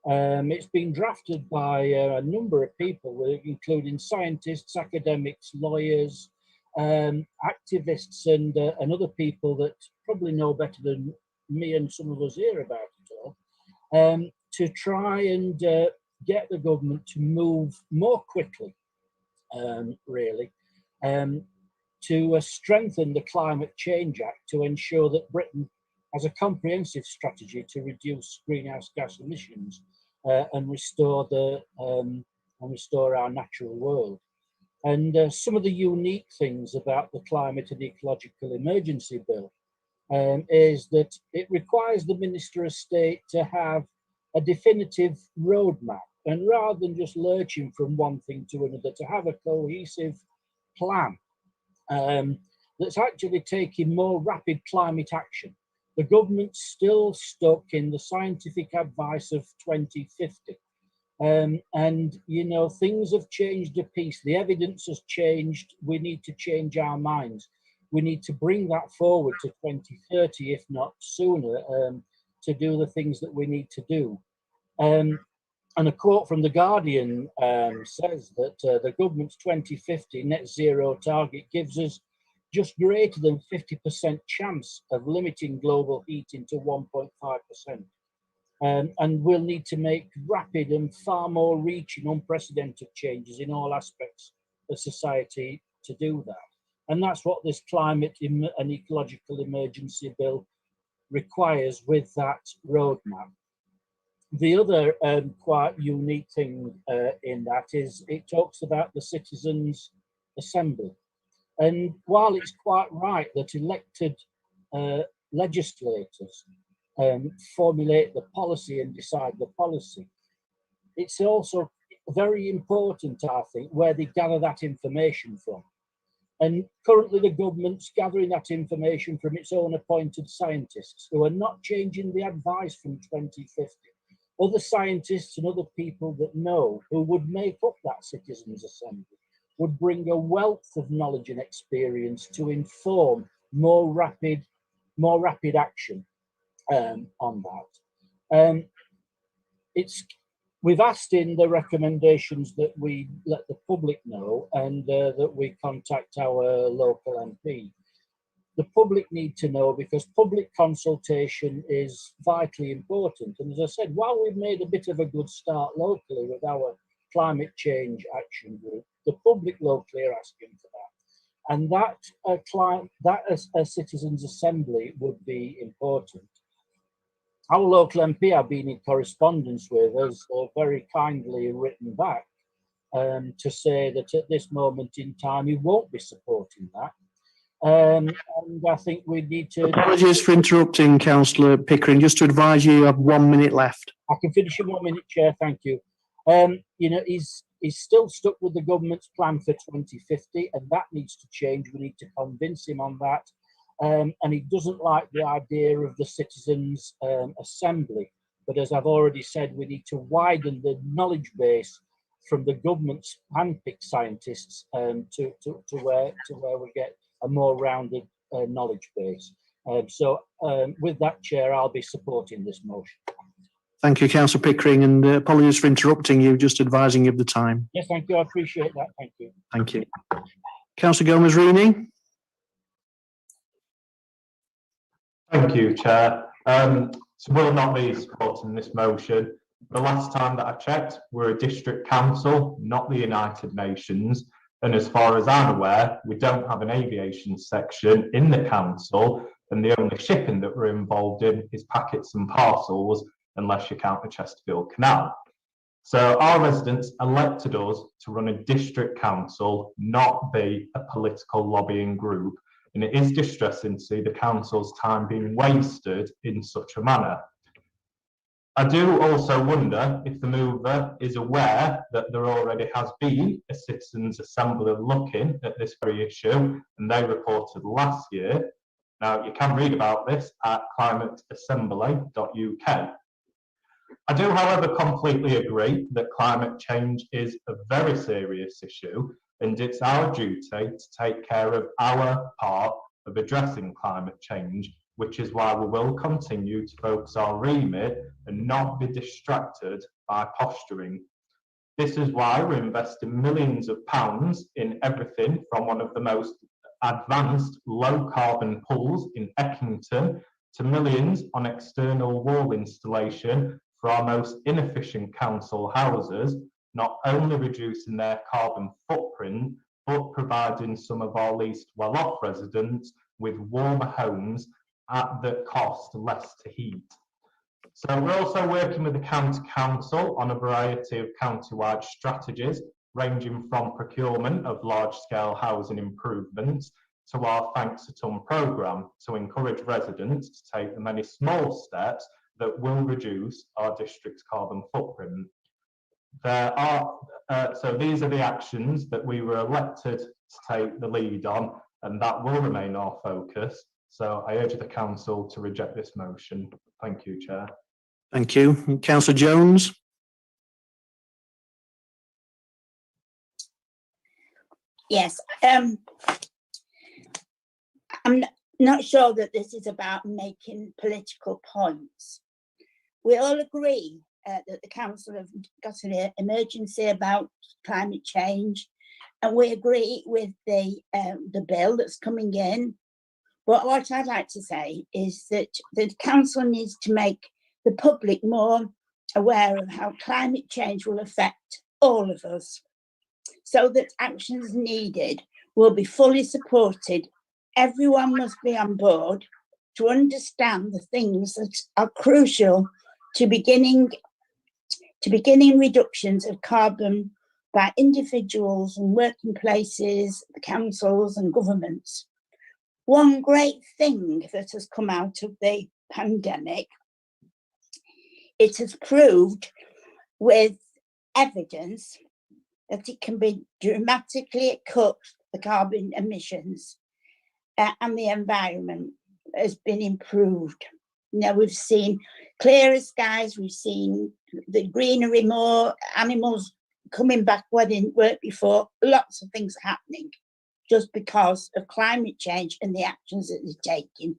It's been drafted by a number of people, including scientists, academics, lawyers, activists, and other people that probably know better than me and some of us here about it all, to try and get the government to move more quickly, really, to strengthen the Climate Change Act to ensure that Britain has a comprehensive strategy to reduce greenhouse gas emissions and restore our natural world. And some of the unique things about the Climate and Ecological Emergency Bill is that it requires the Minister of State to have a definitive roadmap, and rather than just lurching from one thing to another, to have a cohesive plan that's actually taking more rapid climate action. The government's still stuck in the scientific advice of 2050. And, you know, things have changed a piece. The evidence has changed. We need to change our minds. We need to bring that forward to 2030, if not sooner, to do the things that we need to do. And a quote from The Guardian says that the government's 2050 net zero target gives us just greater than 50% chance of limiting global heating to 1.5%. And we'll need to make rapid and far more reaching, unprecedented changes in all aspects of society to do that. And that's what this Climate and Ecological Emergency Bill requires with that roadmap. The other quite unique thing in that is it talks about the Citizens' Assembly. And while it's quite right that elected legislators formulate the policy and decide the policy, it's also very important, I think, where they gather that information from. And currently the government's gathering that information from its own appointed scientists who are not changing the advice from 2050. Other scientists and other people that know who would make up that citizens' assembly would bring a wealth of knowledge and experience to inform more rapid action on that. We've asked in the recommendations that we let the public know and that we contact our local MP. The public need to know because public consultation is vitally important. And as I said, while we've made a bit of a good start locally with our climate change action group, the public locally are asking for that. And that a citizens' assembly would be important. Our local MP I've been in correspondence with has very kindly written back to say that at this moment in time he won't be supporting that. And I think we need to... Apologies for interrupting, Councillor Pickering. Just to advise you, you have 1 minute left. I can finish in 1 minute, Chair, thank you. You know, he's still stuck with the government's plan for 2050 and that needs to change. We need to convince him on that. And he doesn't like the idea of the citizens' assembly. But as I've already said, we need to widen the knowledge base from the government's handpicked scientists to where we get a more rounded knowledge base. So with that, Chair, I'll be supporting this motion. Thank you, Councillor Pickering, and apologies for interrupting you, just advising you of the time. Yes, thank you. I appreciate that. Thank you. Thank you. Councillor Gomez-Reaney. Thank you, Chair. So we'll not be supporting this motion. The last time that I checked, we're a district council, not the United Nations. And as far as I'm aware, we don't have an aviation section in the council. And the only shipping that we're involved in is packets and parcels, unless you count the Chesterfield Canal. So our residents elected us to run a district council, not be a political lobbying group. And it is distressing to see the council's time being wasted in such a manner. I do also wonder if the mover is aware that there already has been a citizens' assembly looking at this very issue, and they reported last year. Now, you can read about this at climateassembly.uk. I do, however, completely agree that climate change is a very serious issue, and it's our duty to take care of our part of addressing climate change, which is why we will continue to focus our remit and not be distracted by posturing. This is why we're investing millions of pounds in everything from one of the most advanced low carbon pools in Eckington to millions on external wall installation for our most inefficient council houses, not only reducing their carbon footprint, but providing some of our least well-off residents with warmer homes at the cost less to heat. So we're also working with the County Council on a variety of county-wide strategies, ranging from procurement of large-scale housing improvements to our Thanks a Ton programme to encourage residents to take the many small steps that will reduce our district's carbon footprint. So these are the actions that we were elected to take the lead on, and that will remain our focus. So I urge the council to reject this motion. Thank you, Chair. Thank you. Councillor Jones. Yes, I'm not sure that this is about making political points. We all agree that the council have got an emergency about climate change, and we agree with the bill that's coming in. But what I'd like to say is that the council needs to make the public more aware of how climate change will affect all of us, so that actions needed will be fully supported. Everyone must be on board to understand the things that are crucial to beginning reductions of carbon by individuals and working places, councils and governments. One great thing that has come out of the pandemic, it has proved with evidence that it can be dramatically cut the carbon emissions and the environment has been improved. Now we've seen clearer skies, we've seen the greenery, more animals coming back where they didn't work before. Lots of things happening just because of climate change and the actions that they're taking.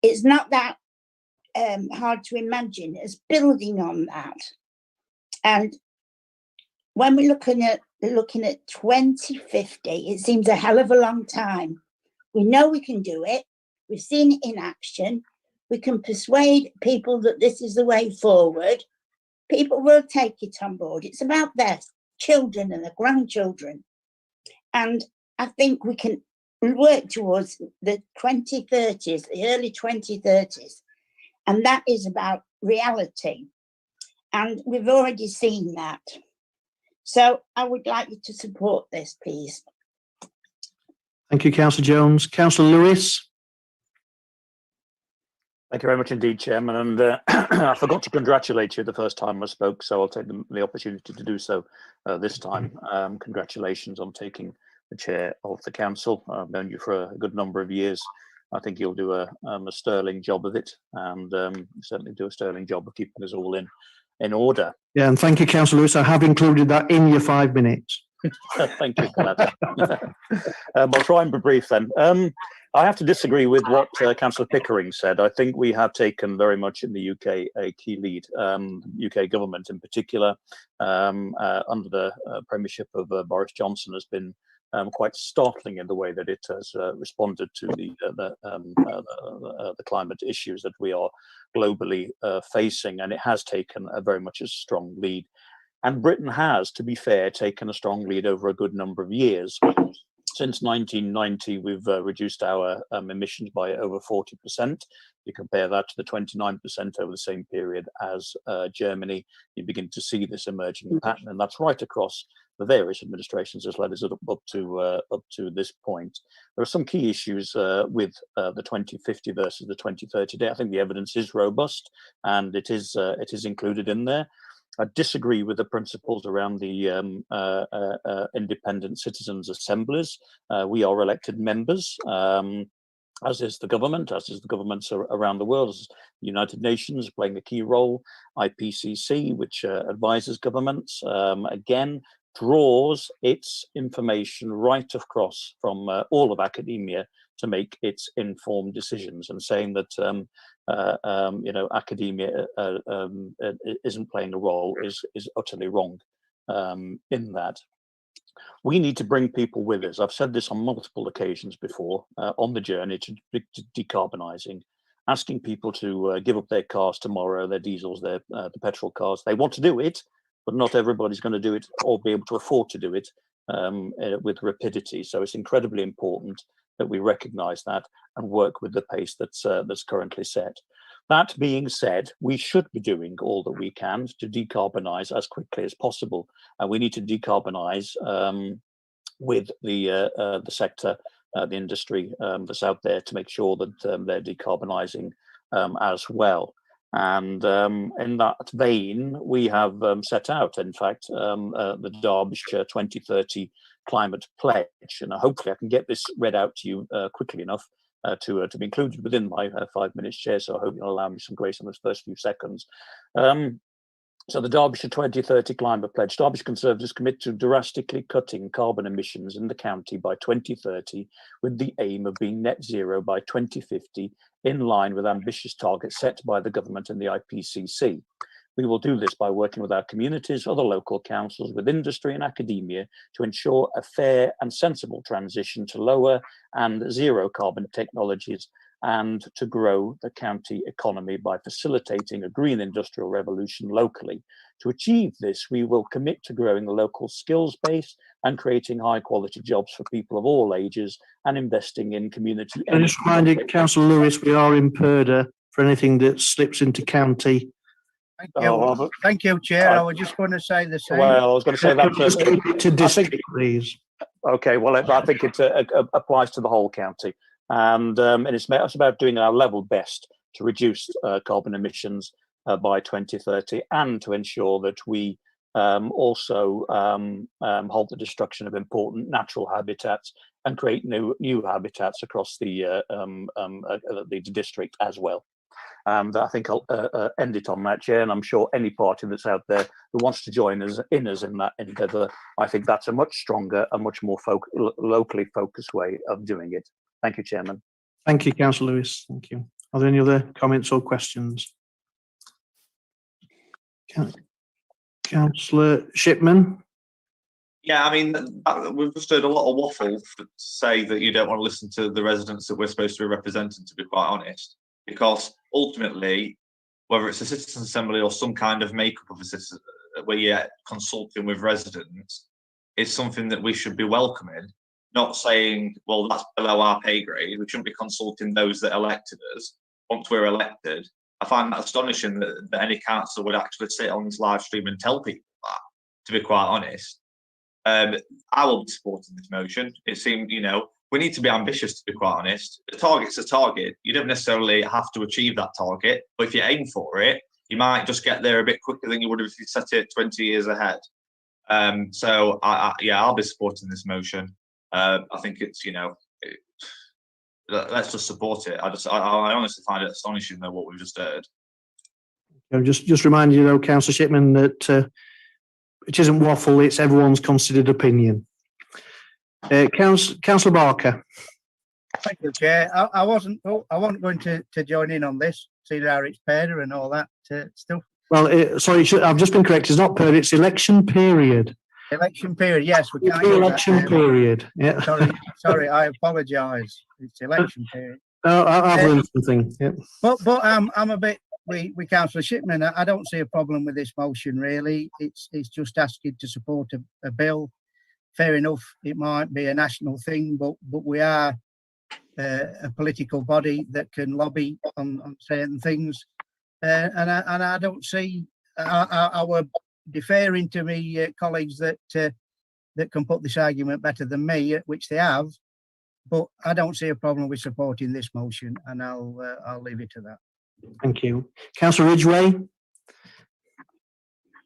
It's not that hard to imagine as building on that. And when we're looking at 2050, it seems a hell of a long time. We know we can do it. We've seen it in action. We can persuade people that this is the way forward. People will take it on board. It's about their children and their grandchildren. And I think we can work towards the 2030s, the early 2030s. And that is about reality. And we've already seen that. So I would like you to support this, please. Thank you, Councillor Jones. Councillor Lewis. Thank you very much indeed, Chairman. And I forgot to congratulate you the first time I spoke, so I'll take the opportunity to do so this time. Congratulations on taking the chair of the council. I've known you for a good number of years. I think you'll do a sterling job of it, and certainly do a sterling job of keeping us all in order. Yeah, and thank you, Councillor Lewis. I have included that in your 5 minutes. Thank you for that. I'll try and be brief then. I have to disagree with what Councillor Pickering said. I think we have taken very much in the UK a key lead, UK government in particular, under the premiership of Boris Johnson, has been quite startling in the way that it has responded to the climate issues that we are globally facing, and it has taken a very much a strong lead. And Britain has, to be fair, taken a strong lead over a good number of years. Since 1990, we've reduced our emissions by over 40%. You compare that to the 29% over the same period as Germany, you begin to see this emerging pattern, and that's right across the various administrations as led us up to this point. There are some key issues with the 2050 versus the 2030 date. I think the evidence is robust, and it is included in there. I disagree with the principles around the independent citizens' assemblies. We are elected members, as is the government, as is the governments around the world. As the United Nations playing a key role, IPCC, which advises governments, again, draws its information right across from all of academia to make its informed decisions, and saying that academia isn't playing a role is utterly wrong in that. We need to bring people with us. I've said this on multiple occasions before, on the journey to decarbonising, asking people to give up their cars tomorrow, their diesels, the petrol cars. They want to do it, but not everybody's going to do it or be able to afford to do it with rapidity. So it's incredibly important that we recognise that and work with the pace that's currently set. That being said, we should be doing all that we can to decarbonise as quickly as possible, and we need to decarbonise with the sector, the industry that's out there, to make sure that they're decarbonising as well. And in that vein, we have set out, in fact, the Derbyshire 2030 Climate Pledge, and hopefully I can get this read out to you quickly enough to be included within my 5 minutes, Chair, so I hope you'll allow me some grace on those first few seconds. So the Derbyshire 2030 Climate Pledge. Derbyshire Conservatives commit to drastically cutting carbon emissions in the county by 2030, with the aim of being net zero by 2050, in line with ambitious targets set by the government and the IPCC. We will do this by working with our communities, other local councils, with industry and academia to ensure a fair and sensible transition to lower and zero carbon technologies, and to grow the county economy by facilitating a green industrial revolution locally. To achieve this, we will commit to growing the local skills base and creating high quality jobs for people of all ages, and investing in community. I just reminded Councillor Lewis, we are in purdah for anything that slips into county. Thank you, Chair. I was just going to say the same. Well, I was going to say that. Just keep it to district, please. Okay, well, I think it applies to the whole county. And it's about doing our level best to reduce carbon emissions by 2030, and to ensure that we also halt the destruction of important natural habitats and create new habitats across the district as well. And I think I'll end it on that, Chair, and I'm sure any party that's out there who wants to join us in that endeavour, I think that's a much stronger and much more locally focused way of doing it. Thank you, Chairman. Thank you, Councillor Lewis. Thank you. Are there any other comments or questions? Councillor Shipman. Yeah, I mean, we've just heard a lot of waffle to say that you don't want to listen to the residents that we're supposed to be representing, to be quite honest, because ultimately, whether it's a citizen assembly or some kind of makeup of a citizen, where you're consulting with residents, is something that we should be welcoming, not saying, well, that's below our pay grade. We shouldn't be consulting those that elected us once we're elected. I find that astonishing that any council would actually sit on this live stream and tell people that, to be quite honest. I will be supporting this motion. It seemed, we need to be ambitious, to be quite honest. The target's a target. You don't necessarily have to achieve that target, but if you aim for it, you might just get there a bit quicker than you would have if you set it 20 years ahead. So I'll be supporting this motion. I think it's, let's just support it. I honestly find it astonishing though what we've just heard. Just remind you though, Councillor Shipman, that it isn't waffle, it's everyone's considered opinion. Councillor Barker. Thank you, Chair. I wasn't going to join in on this, see how it's paid and all that stuff. Well, sorry, I've just been corrected. It's not period, it's election period. Election period, yes. We can't election period, yeah. Sorry, I apologise. It's election period. No, I've learned something. Yeah. But I'm a bit with Councillor Shipman. I don't see a problem with this motion really. It's just asking to support a bill. Fair enough, it might be a national thing, but we are a political body that can lobby on certain things, and I don't see our deferring to me colleagues that can put this argument better than me, which they have. But I don't see a problem with supporting this motion, and I'll leave it to that. Thank you, Councillor Ridgway.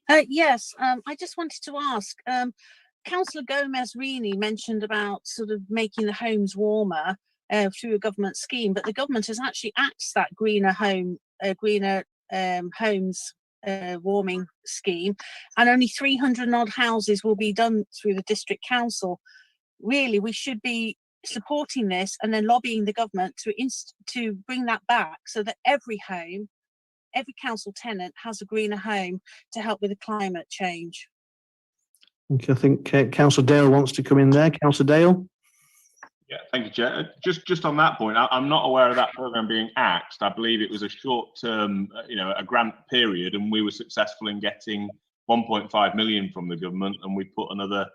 Yes, I just wanted to ask. Councillor Gomez-Rini mentioned about sort of making the homes warmer through a government scheme, but the government has actually axed that greener homes warming scheme, and only 300 odd houses will be done through the district council. Really, we should be supporting this and then lobbying the government to bring that back so that every home, every council tenant has a greener home to help with the climate change. Okay, I think Councillor Dale wants to come in there. Councillor Dale. Yeah, thank you, Chair. Just on that point, I'm not aware of that programme being axed. I believe it was a short-term, a grant period, and we were successful in getting 1.5 million from the government, and we put another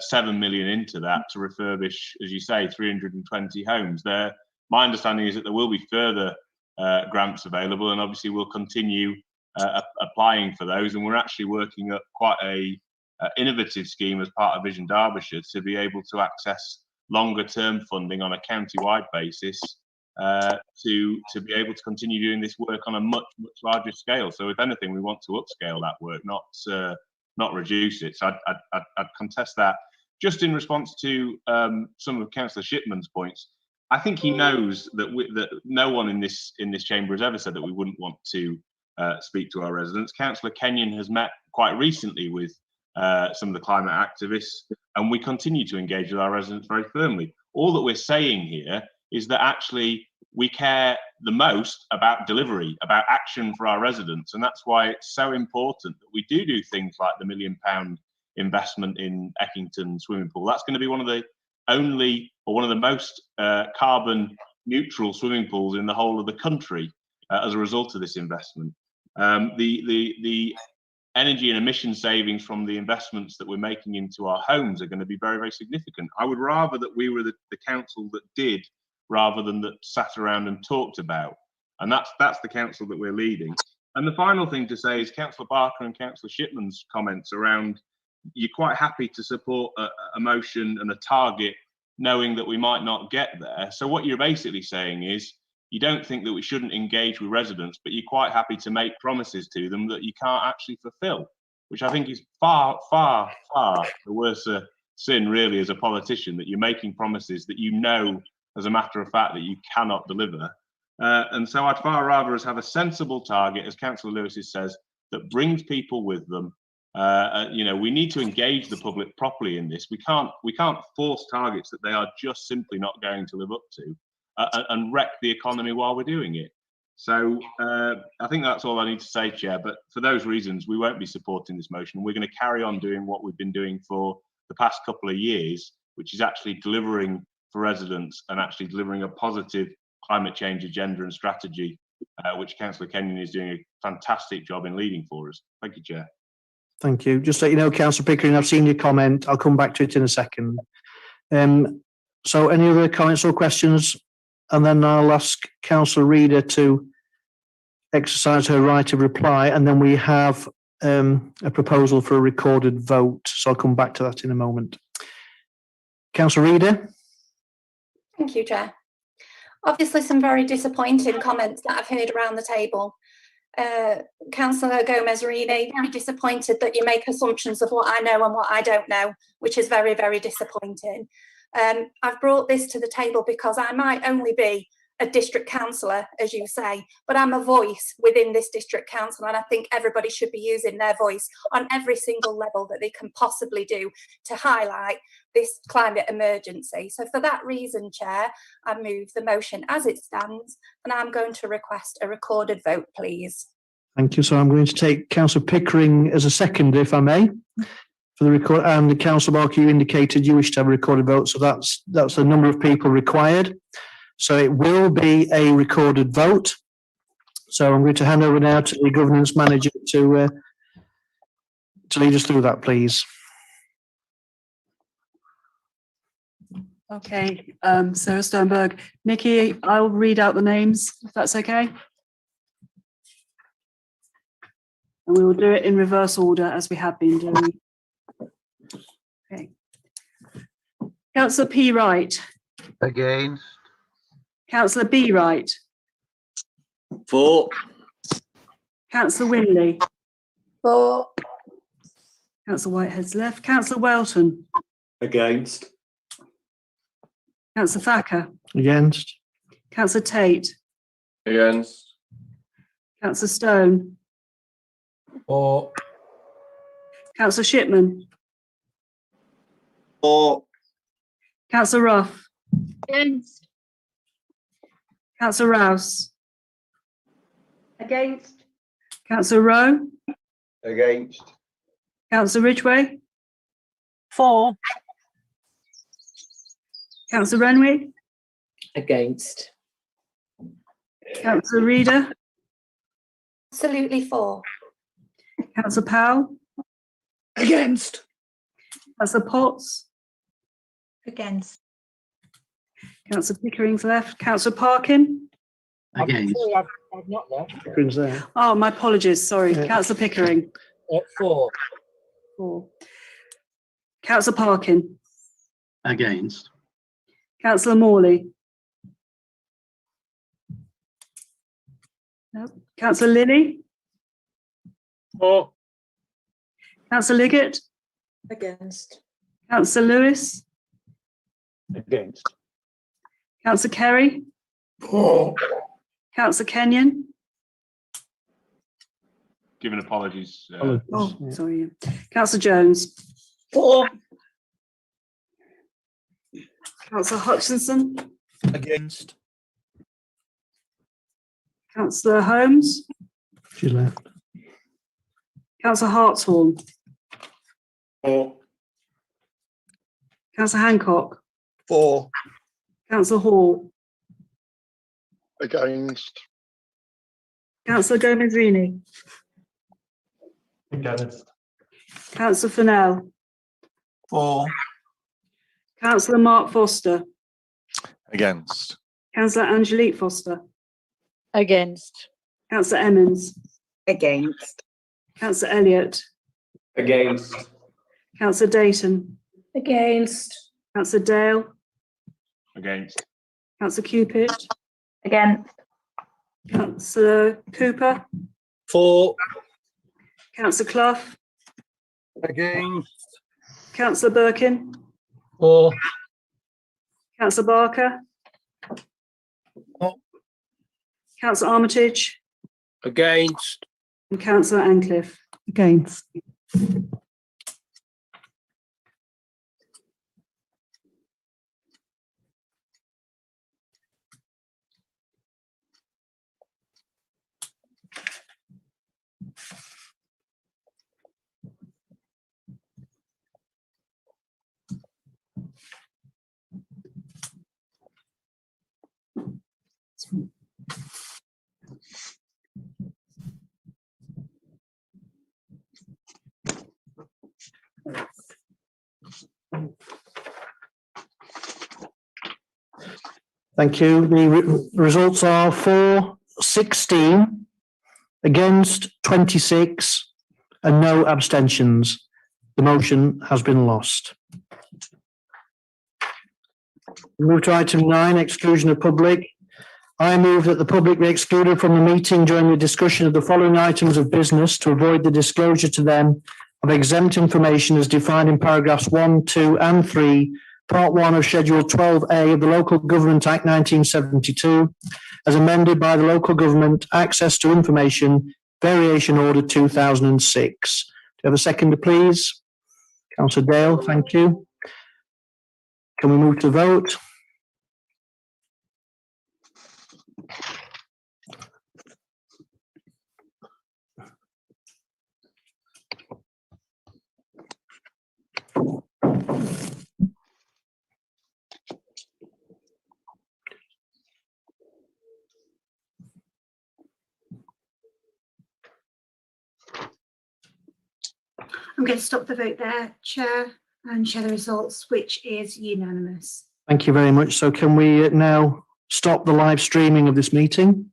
7 million into that to refurbish, as you say, 320 homes. My understanding is that there will be further grants available, and obviously we'll continue applying for those. And we're actually working up quite a innovative scheme as part of Vision Derbyshire to be able to access longer term funding on a county-wide basis to be able to continue doing this work on a much larger scale. So if anything, we want to upscale that work, not reduce it. So I'd contest that. Just in response to some of Councillor Shipman's points, I think he knows that no one in this chamber has ever said that we wouldn't want to speak to our residents. Councillor Kenyon has met quite recently with some of the climate activists, and we continue to engage with our residents very firmly. All that we're saying here is that actually we care the most about delivery, about action for our residents, and that's why it's so important that we do things like the £1 million investment in Eckington swimming pool. That's going to be one of the most carbon neutral swimming pools in the whole of the country as a result of this investment. The energy and emission savings from the investments that we're making into our homes are going to be very, very significant. I would rather that we were the council that did rather than that sat around and talked about. And that's the council that we're leading. And the final thing to say is Councillor Barker and Councillor Shipman's comments around you're quite happy to support a motion and a target knowing that we might not get there. So what you're basically saying is you don't think that we shouldn't engage with residents, but you're quite happy to make promises to them that you can't actually fulfill, which I think is far, far, far the worse sin really as a politician, that you're making promises that you know as a matter of fact that you cannot deliver. And so I'd far rather us have a sensible target, as Councillor Lewis says, that brings people with them. You know, we need to engage the public properly in this. We can't force targets that they are just simply not going to live up to, and wreck the economy while we're doing it. So I think that's all I need to say, Chair. But for those reasons, we won't be supporting this motion. We're going to carry on doing what we've been doing for the past couple of years, which is actually delivering for residents and actually delivering a positive climate change agenda and strategy, which Councillor Kenyon is doing a fantastic job in leading for us. Thank you, Chair. Thank you. Just so you know, Councillor Pickering, I've seen your comment. I'll come back to it in a second. So any other comments or questions? And then I'll ask Councillor Reader to exercise her right of reply. And then we have a proposal for a recorded vote. So I'll come back to that in a moment. Councillor Reader. Thank you, Chair. Obviously, some very disappointing comments that I've heard around the table. Councillor Gomez-Reilly, very disappointed that you make assumptions of what I know and what I don't know, which is very, very disappointing. I've brought this to the table because I might only be a district councillor, as you say, but I'm a voice within this district council, and I think everybody should be using their voice on every single level that they can possibly do to highlight this climate emergency. So for that reason, Chair, I move the motion as it stands, and I'm going to request a recorded vote, please. Thank you. So I'm going to take Councillor Pickering as a second, if I may, for the record. And Councillor Barker, you indicated you wish to have a recorded vote, so that's the number of people required. So it will be a recorded vote. So I'm going to hand over now to the governance manager to lead us through that, please. Okay, Sarah Sternberg. Nikki, I'll read out the names, if that's okay. And we will do it in reverse order as we have been doing. Okay. Councillor P. Wright. Against. Councillor B. Wright. For. Councillor Winley. For. Councillor Whitehead's left. Councillor Welton. Against. Councillor Thacker. Against. Councillor Tate. Against. Councillor Stone. For. Councillor Shipman. For. Councillor Ruff. Against. Councillor Rouse. Against. Councillor Rowe. Against. Councillor Ridgway. For. Councillor Renwick. Against. Councillor Reader. Absolutely for. Councillor Powell. Against. Councillor Potts. Against. Councillor Pickering's left. Councillor Parkin. Against. I've not left. Pickering's there. Oh, my apologies. Sorry. Councillor Pickering. For. Four. Councillor Parkin. Against. Councillor Morley. No. Councillor Lilly. For. Councillor Liggett. Against. Councillor Lewis. Against. Councillor Kerry. For. Councillor Kenyon. Giving apologies. Oh, sorry. Councillor Jones. For. Councillor Hutchinson. Against. Councillor Holmes. She left. Councillor Hartshorn. For. Councillor Hancock. For. Councillor Hall. Against. Councillor Gomez-Reilly. Against. Councillor Fennell. For. Councillor Mark Foster. Against. Councillor Angelique Foster. Against. Councillor Emmons. Against. Councillor Elliott. Against. Councillor Dayton. Against. Councillor Dale. Against. Councillor Cupid. Against. Councillor Cooper. For. Councillor Clough. Against. Councillor Birkin, For. Councillor Barker, For. Councillor Armitage, Against. and Councillor Ancliffe. Against. Thank you. The results are for 16, against 26, and no abstentions. The motion has been lost. We move to item 9, exclusion of public. I move that the public be excluded from the meeting during the discussion of the following items of business to avoid the disclosure to them of exempt information as defined in paragraphs 1, 2, and 3, Part 1 of Schedule 12A of the Local Government Act 1972, as amended by the Local Government Access to Information Variation Order 2006. Do you have a seconder, please? Councillor Dale, thank you. Can we move to vote? I'm going to stop the vote there, Chair, and share the results, which is unanimous. Thank you very much. So can we now stop the live streaming of this meeting?